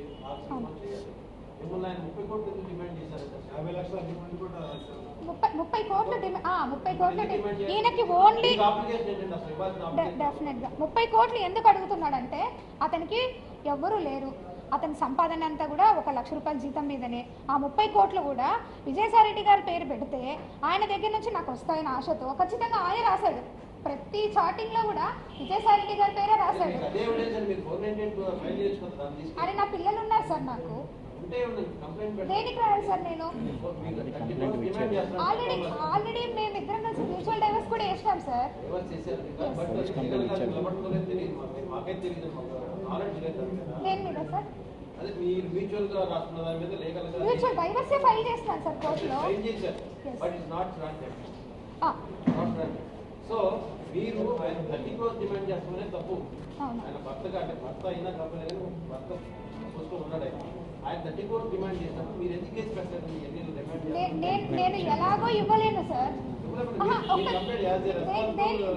మిమ్మల్ని ఆయన 30 కోట్లు డిమాండ్ చేశారు. 50 లక్షల డిమాండ్ కూడా 30 కోట్లు ఈయనకి ఓన్లీ డెఫినెట్గా 30 కోట్లు ఎందుకు అడుగుతున్నాడంటే అతనికి ఎవ్వరూ లేరు. అతని సంపాదన అంతా కూడా 1 లక్ష రూపాయల జీతం మీదనే. ఆ 30 కోట్లు కూడా విజయసాయిరెడ్డి గారి పేరు పెడితే ఆయన దగ్గర నుంచి నాకు వస్తాయని ఆశతో ఖచ్చితంగా ఆయన రాశాడు. ప్రతి చాటింగ్ లో కూడా విజయసాయిరెడ్డి గారి పేరే రాశాడు. అరే నా పిల్లలు ఉన్నారు సార్, నాకు దేనికి రాయాలి సార్? నేను ఆల్రెడీ మేమిద్దరం కలిసి మ్యూచువల్ డైవర్స్ కూడా వేసినాం సార్. దేని మీద సార్? మ్యూచువల్ డైవర్సే ఫైల్ చేస్తున్నాను సార్ కోర్టులో. సో మీరు ఆయన 30 crores డిమాండ్ చేస్తామనే తప్పు. ఆయన భర్తగా అంటే భర్త అయినా తప్పలేదు కానీ భర్త చూస్తూ ఉన్నాడు. ఆయన 30 crores డిమాండ్ చేసినప్పుడు మీరు ఎందుకు కేసు పెట్టారు? నేను ఎలాగో ఇవ్వలేను సార్.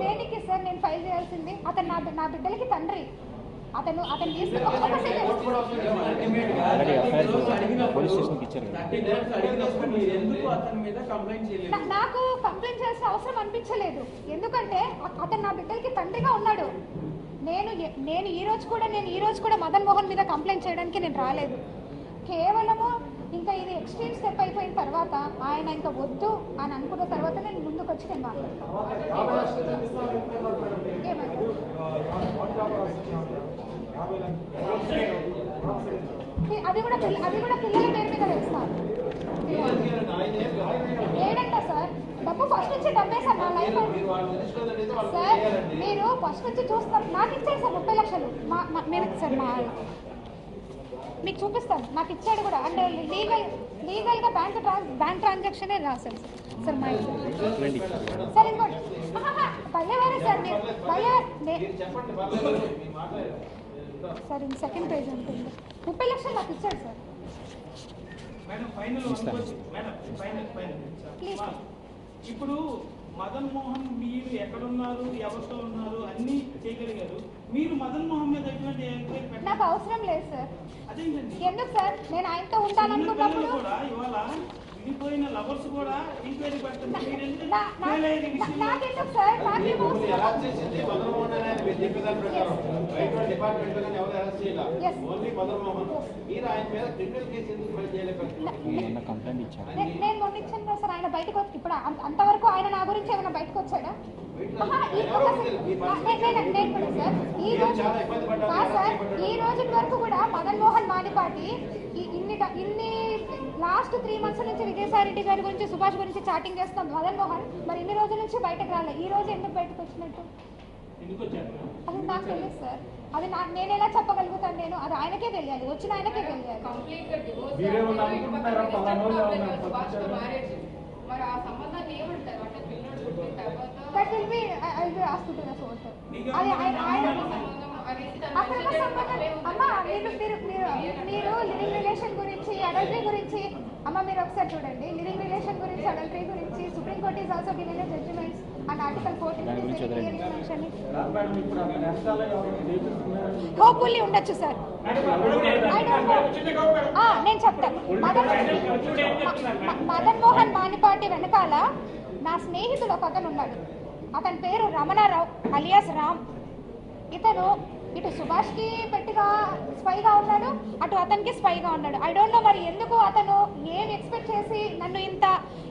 దేనికి సార్ నేను ఫైల్ చేయాల్సింది? అతను నా బిడ్డలకి తండ్రి. అతను నాకు కంప్లైంట్ చేయాల్సిన అవసరం అనిపించలేదు, ఎందుకంటే అతను నా బిడ్డలకి తండ్రిగా ఉన్నాడు. నేను ఈ రోజు కూడా మదన్ మోహన్ మీద కంప్లైంట్ చేయడానికి నేను రాలేదు. కేవలము ఇంకా ఇది ఎక్స్ట్రీమ్ స్టెప్ అయిపోయిన తర్వాత ఆయన ఇంకా వద్దు అని అనుకున్న తర్వాత నేను ముందుకు వచ్చి నేను మాట్లాడతాను. అది కూడా పిల్లల పేరు మీద వేస్తాను. ఏడంట సార్ డబ్బు ఫస్ట్ నుంచి డబ్బే సార్ నా లైఫ్ సార్. మీరు ఫస్ట్ నుంచి చూస్తారు. నాకు ఇచ్చాడు సార్ 30 లక్షలు నేను సార్ మీకు చూపిస్తాను. నాకు ఇచ్చాడు కూడా. అంటే లీగల్గా బ్యాంక్ ట్రాన్సాక్షనే రాశాను సార్ మా సార్. ఇంకోటి భయ్యవారే సార్ మీరు సార్ సెకండ్ పేజ్ ఉంటుంది. 30 లక్షలు నాకు ఇచ్చాడు సార్. ప్లీజ్ ఇప్పుడు మదన్ మోహన్ మీరు ఎక్కడున్నారు, ఎవరితో ఉన్నారు అన్ని చేయగలిగారు. మీరు మదన్ మోహన్ మీద ఎటువంటి ఎంక్వైరీ పెట్టారు? నాకు అవసరం లేదు సార్. అదేంటండి ఎందుకు సార్? నేను ఆయనతో ఉంటాననుకున్నప్పుడు కూడా ఇవాళ విడిపోయిన లవర్స్ కూడా ఎంక్వైరీ పెట్టారు. నాకెందుకు సార్? నాకేం అవసరం? నేను మొన్న ఇచ్చాను సార్. ఆయన బయటకు వచ్చి ఇప్పుడు అంతవరకు ఆయన నా గురించి ఏమైనా బయటకు వచ్చాడా? ఈ రోజు వరకు కూడా మదన్ మోహన్ మానిపాటి ఇన్ని లాస్ట్ 3 months నుంచి విజయసాయిరెడ్డి గారి గురించి, సుభాష్ గురించి చాటింగ్ చేస్తాం మదన్ మోహన్. మరి ఇన్ని రోజుల నుంచి బయటకు రాలేదు. ఈ రోజు ఎందుకు బయటకు వచ్చినట్టు అది నాకు తెలియదు సార్. అది నేను ఎలా చెప్పగలుగుతాను? నేను అది ఆయనకే తెలియాలి, వచ్చిన ఆయనకే తెలియాలి. That will be, I will ask you to the source. అమ్మా మీరు లివింగ్ రిలేషన్ గురించి, అడల్టరీ గురించి అమ్మ మీరు ఒకసారి చూడండి. లివింగ్ రిలేషన్ గురించి, అడల్టరీ గురించి supreme court is also given a judgements and article 14 hopefully ఉండొచ్చు సార్. నేను చెప్తాను. మదన్ మోహన్ మానిపాటి వెనకాల నా స్నేహితుడు ఒక అతను ఉన్నాడు. అతని పేరు రమణారావు అలియాస్ రామ్. ఇతను ఇటు సుభాష్కి పెట్టిగా స్పైగా ఉన్నాడు, అటు అతనికి స్పైగా ఉన్నాడు. ఐ డోంట్ నో మరి ఎందుకు అతను ఏం ఎక్స్పెక్ట్ చేసి నన్ను ఇంత,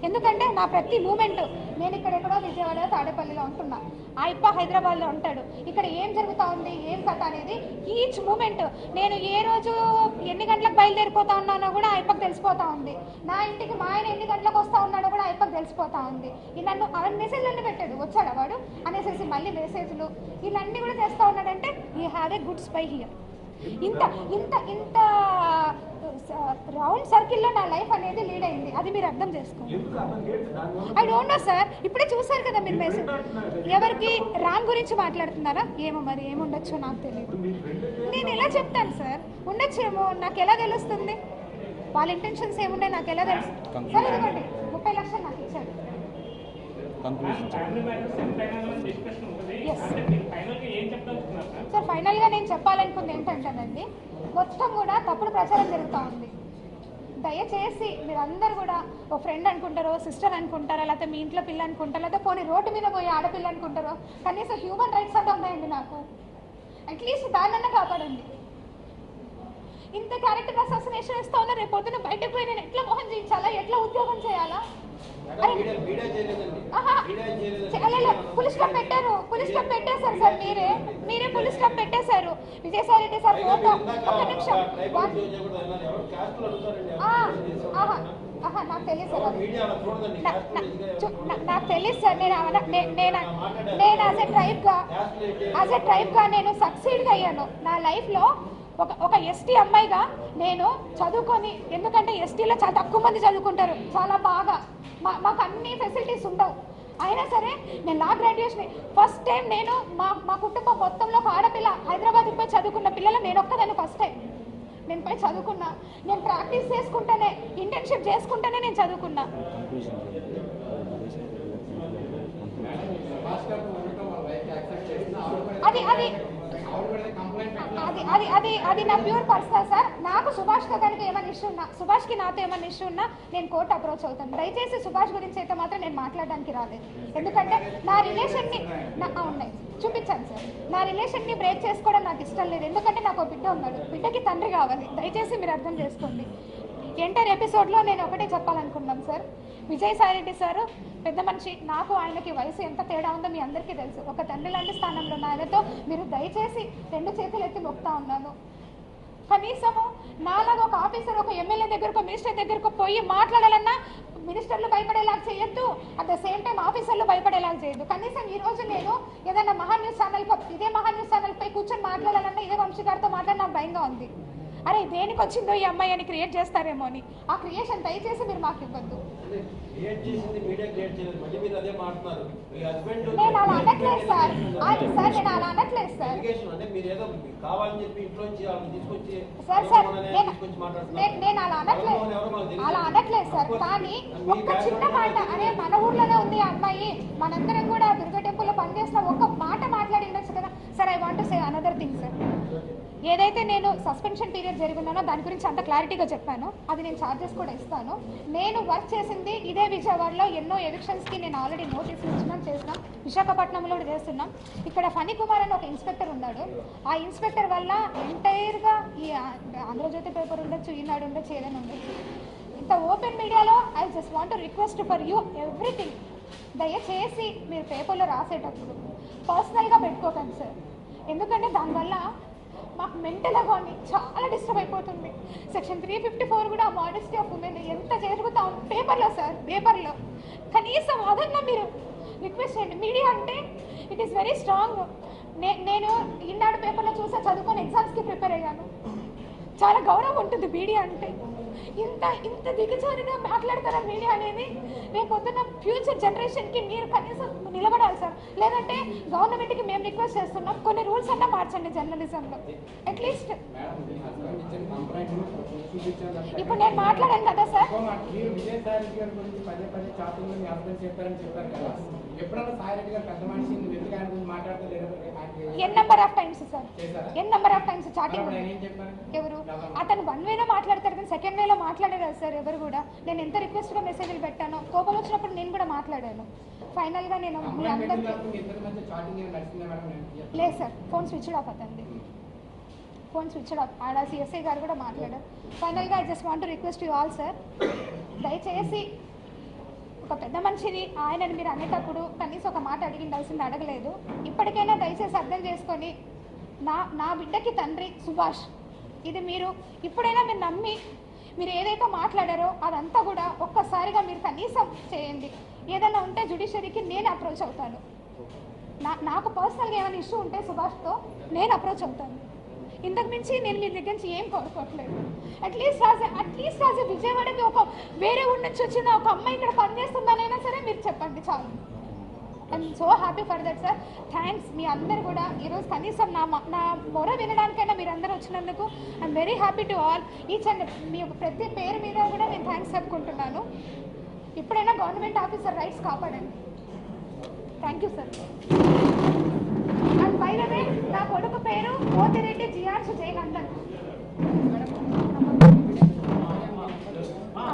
ఎందుకంటే నా ప్రతి మూమెంట్, నేను ఇక్కడెక్కడో విజయవాడ తాడేపల్లిలో ఉంటున్నా, ఆయప్ప హైదరాబాద్లో ఉంటాడు. ఇక్కడ ఏం జరుగుతూ ఉంది, ఏం కథ అనేది ఈచ్ మూమెంట్ నేను ఏ రోజు ఎన్ని గంటలకు బయలుదేరిపోతా ఉన్నానో కూడా ఆయప్పకు తెలిసిపోతా ఉంది. నా ఇంటికి మా ఆయన ఎన్ని గంటలకు వస్తూ ఉన్నాడో కూడా ఆయప్పకు తెలిసిపోతా ఉంది. నన్ను మెసేజ్లు అన్నీ పెట్టాడు, వచ్చాడు వాడు అనేసి మళ్ళీ మెసేజ్లు ఇవన్నీ కూడా చేస్తూ ఉన్నాడంటే you have a good spy here. ఇంత ఇంత ఇంత రౌండ్ సర్కిల్లో నా లైఫ్ అనేది లీడ్ అయింది. అది మీరు అర్థం చేసుకోండి. I don't no sir. ఇప్పుడే చూసారు కదా మీరు మెసేజ్. ఎవరికి రామ్ గురించి మాట్లాడుతున్నారా ఏమో, మరి ఏముండొచ్చో నాకు తెలియదు. నేను ఎలా చెప్తాను సార్? ఉండొచ్చేమో, నాకు ఎలా తెలుస్తుంది? వాళ్ళ ఇంటెన్షన్స్ ఏమున్నాయి నాకు ఎలా తెలుస్తుంది? సరే ఇదిగోండి 30 లక్షలు నాకు ఇచ్చాడు. సార్ ఫైనల్గా నేను చెప్పాలనుకుంది ఏంటంటేనండి, మొత్తం కూడా తప్పుడు ప్రచారం జరుగుతూ ఉంది. దయచేసి మీరందరూ కూడా ఓ ఫ్రెండ్ అనుకుంటారో, సిస్టర్ అనుకుంటారో, లేకపోతే మీ ఇంట్లో పిల్ల అనుకుంటారో, లేకపోతే పోనీ రోడ్డు మీద పోయి ఆడపిల్ల అనుకుంటారో, కనీసం హ్యూమన్ రైట్స్ అంటే ఉన్నాయండి నాకు. అట్లీస్ట్ దాన్నన్నా కాపాడండి. ఇంత క్యారెక్టర్ అసాసినేషన్ ఇస్తా ఉన్నా, రేపు పొద్దున బయటకు పోయి నేను ఎట్లా మోహన్ చేయించాలా, ఎట్లా ఉద్యోగం చేయాలా? పులిస్ స్టాప్ పెట్టారు, పులిస్ స్టాప్ పెట్టేశారు సార్. మీరే పులిస్ స్టాప్ పెట్టేశారు. విజయసాయిరెడ్డి సార్ ఫోటో ఒక్క నిమిషం. నాకు తెలియదు సార్, నాకు తెలియదు సార్. నేను యాజ్ ఎ ట్రైబ్గా నేను సక్సీడ్గా అయ్యాను నా లైఫ్లో. ఒక ఎస్టీ అమ్మాయిగా నేను చదువుకొని, ఎందుకంటే ఎస్టీలో చాలా తక్కువ మంది చదువుకుంటారు, చాలా బాగా మాకు అన్ని ఫెసిలిటీస్ ఉండవు. అయినా సరే నేను లా గ్రాడ్యుయేషన్ ఫస్ట్ టైం నేను మా కుటుంబం మొత్తంలో ఒక ఆడపిల్ల హైదరాబాద్కి పోయి చదువుకున్న పిల్లలు నేను ఒక్కదాన్ని ఫస్ట్ టైం. నేను పోయి చదువుకున్నా, నేను ప్రాక్టీస్ చేసుకుంటానే, ఇంటర్న్షిప్ చేసుకుంటానే నేను చదువుకున్నా. అది అది అది అది నా ప్యూర్ పర్సనల్ సార్. నాకు సుభాష్తో కనుక ఏమైనా ఇష్యూ ఉన్నా, సుభాష్కి నాతో ఏమైనా ఇష్యూ ఉన్నా నేను కోర్టు అప్రోచ్ అవుతాను. దయచేసి సుభాష్ గురించి అయితే మాత్రం నేను మాట్లాడడానికి రాలేదు. ఎందుకంటే నా రిలేషన్ని ఉన్నాయి చూపించాను సార్. నా రిలేషన్ని బ్రేక్ చేసుకోవడం నాకు ఇష్టం లేదు. ఎందుకంటే నాకు ఒక బిడ్డ ఉన్నాడు, బిడ్డకి తండ్రి కావాలి. దయచేసి మీరు అర్థం చేసుకోండి. ఎంటైర్ ఎపిసోడ్లో నేను ఒకటే చెప్పాలనుకున్నాను సార్. విజయసాయిరెడ్డి సార్ పెద్ద మనిషి, నాకు ఆయనకి వయసు ఎంత తేడా ఉందో మీ అందరికీ తెలుసు. ఒక తండ్రి లాంటి స్థానంలో ఉన్న ఆయనతో మీరు దయచేసి 2 చేతులు ఎత్తి మొక్తా ఉన్నాను. కనీసము నాలాగా ఒక ఆఫీసర్ ఒక ఎమ్మెల్యే దగ్గరకు మినిస్టర్ దగ్గరకు పోయి మాట్లాడాలన్నా మినిస్టర్లు భయపడేలాగా చేయొద్దు, అట్ ద సేమ్ టైం ఆఫీసర్లు భయపడేలాగా చేయొద్దు. కనీసం ఈ రోజు నేను ఏదైనా మహాన్యూస్ ఛానల్ ఇదే మహాన్యూస్ ఛానల్ పై కూర్చొని మాట్లాడాలన్నా ఇదే వంశీ గారితో మాట్లాడి నాకు భయంగా ఉంది. అరే దేనికి వచ్చిందో ఈ అమ్మాయి అని క్రియేట్ చేస్తారేమో అని. ఆ క్రియేషన్ దయచేసి మీరు మాకు ఇవ్వద్దు. నేను అలా అనట్లేదు సార్. సార్ నేను అలా అనట్లేదు సార్. సార్ నేను అలా అనట్లేదు సార్. కానీ ఒక్క చిన్న మాట, అరే మన ఊర్లోనే ఉంది ఆ అమ్మాయి, మనందరం కూడా దుర్గా టెంపుల్లో పనిచేస్తాం, ఒక్క మాట మాట్లాడి ఉండొచ్చు కదా sir. I want to say another thing sir. ఏదైతే నేను సస్పెన్షన్ పీరియడ్ జరిగిందో దాని గురించి అంత క్లారిటీగా చెప్పాను. అది నేను ఛార్జెస్ కూడా ఇస్తాను. నేను వర్క్ చేసింది ఇదే విజయవాడలో ఎన్నో ఎవిక్షన్స్కి నేను ఆల్రెడీ నోటీసులు చేసినాం. విశాఖపట్నంలో కూడా చేస్తున్నాం. ఇక్కడ ఫణి కుమార్ అని ఒక ఇన్స్పెక్టర్ ఉన్నాడు. ఆ ఇన్స్పెక్టర్ వల్ల ఎంటైర్గా ఈ ఆంధ్రజ్యోతి పేపర్ ఉండొచ్చు, ఈనాడు ఉండొచ్చు, ఏదైనా ఉండొచ్చు, ఇంత ఓపెన్ మీడియాలో I just want to request for you everything. దయచేసి మీరు పేపర్లో రాసేటప్పుడు పర్సనల్గా పెట్టుకోకండి సార్. ఎందుకంటే దానివల్ల మాకు మెంటల్గా కానీ చాలా డిస్టర్బ్ అయిపోతుంది. సెక్షన్ 354 కూడా మోడెస్టీ ఆఫ్ ఉమెన్ ఎంత జరుగుతా ఉంది పేపర్లో సార్. పేపర్లో కనీసం అదన్నా మీరు రిక్వెస్ట్ చేయండి. మీడియా అంటే ఇట్ ఈస్ వెరీ స్ట్రాంగ్. నేను ఈనాడు పేపర్లో చూసా, చదువుకొని ఎగ్జామ్స్కి ప్రిపేర్ అయ్యాను. చాలా గౌరవం ఉంటుంది మీడియా అంటే. ఇంత దిగజారిగా మాట్లాడతారా మీడియా అనేది? రేపు పొద్దున్న ఫ్యూచర్ జనరేషన్కి మీరు కనీసం నిలబడాలి సార్. లేదంటే గవర్నమెంట్కి మేము రిక్వెస్ట్ చేస్తున్నాం, కొన్ని రూల్స్ అన్నా మార్చండి జర్నలిజంలో అట్లీస్ట్. ఇప్పుడు నేను మాట్లాడాను కదా sir. N number of times sir, n number of times chatting. ఎవరు అతను 1 వేలో మాట్లాడతారు కానీ 2nd వేలో మాట్లాడేది సార్ ఎవరు కూడా. నేను ఎంత రిక్వెస్ట్గా మెసేజ్లు పెట్టాను, కోపం వచ్చినప్పుడు నేను కూడా మాట్లాడాను. ఫైనల్గా నేను మీ అందరికీ లేదు సార్, ఫోన్ స్విచ్ ఆఫ్ అవుతుంది. Phone switch off. ఆడ సిఎస్ఐ గారు కూడా మాట్లాడారు. ఫైనల్గా I just want to request you all sir, దయచేసి ఒక పెద్ద మనిషిని ఆయనని మీరు అనేటప్పుడు కనీసం ఒక మాట అడిగిండాల్సింది అడగలేదు. ఇప్పటికైనా దయచేసి అర్థం చేసుకొని నా బిడ్డకి తండ్రి సుభాష్, ఇది మీరు ఇప్పుడైనా మీరు నమ్మి మీరు ఏదైతే మాట్లాడారో అదంతా కూడా ఒక్కసారిగా మీరు కనీసం చేయండి. ఏదైనా ఉంటే జ్యుడిషియరీకి నేను అప్రోచ్ అవుతాను. నాకు పర్సనల్గా ఏమైనా ఇష్యూ ఉంటే సుభాష్తో నేను అప్రోచ్ అవుతాను. ఇంతకు మించి నేను మీ దగ్గర నుంచి ఏం కోరుకోవట్లేదు. అట్లీస్ట్ యాజ్ విజయవాడకి ఒక వేరే ఊరి నుంచి వచ్చిన ఒక అమ్మాయి ఇక్కడ పనిచేస్తుందనైనా సరే మీరు చెప్పండి చాలు. I'm so happy for that sir. Thanks మీ అందరు కూడా ఈరోజు కనీసం నా మొర వినడానికైనా మీరు అందరూ వచ్చినందుకు I'm very happy to all. Each and మీ ప్రతి పేరు మీద కూడా నేను థ్యాంక్స్ చెప్పుకుంటున్నాను. ఇప్పుడైనా గవర్నమెంట్ ఆఫీసర్ రైట్స్ కాపాడండి. Thank you sir. And by the way నా కొడుకు పేరు పోతిరెడ్డి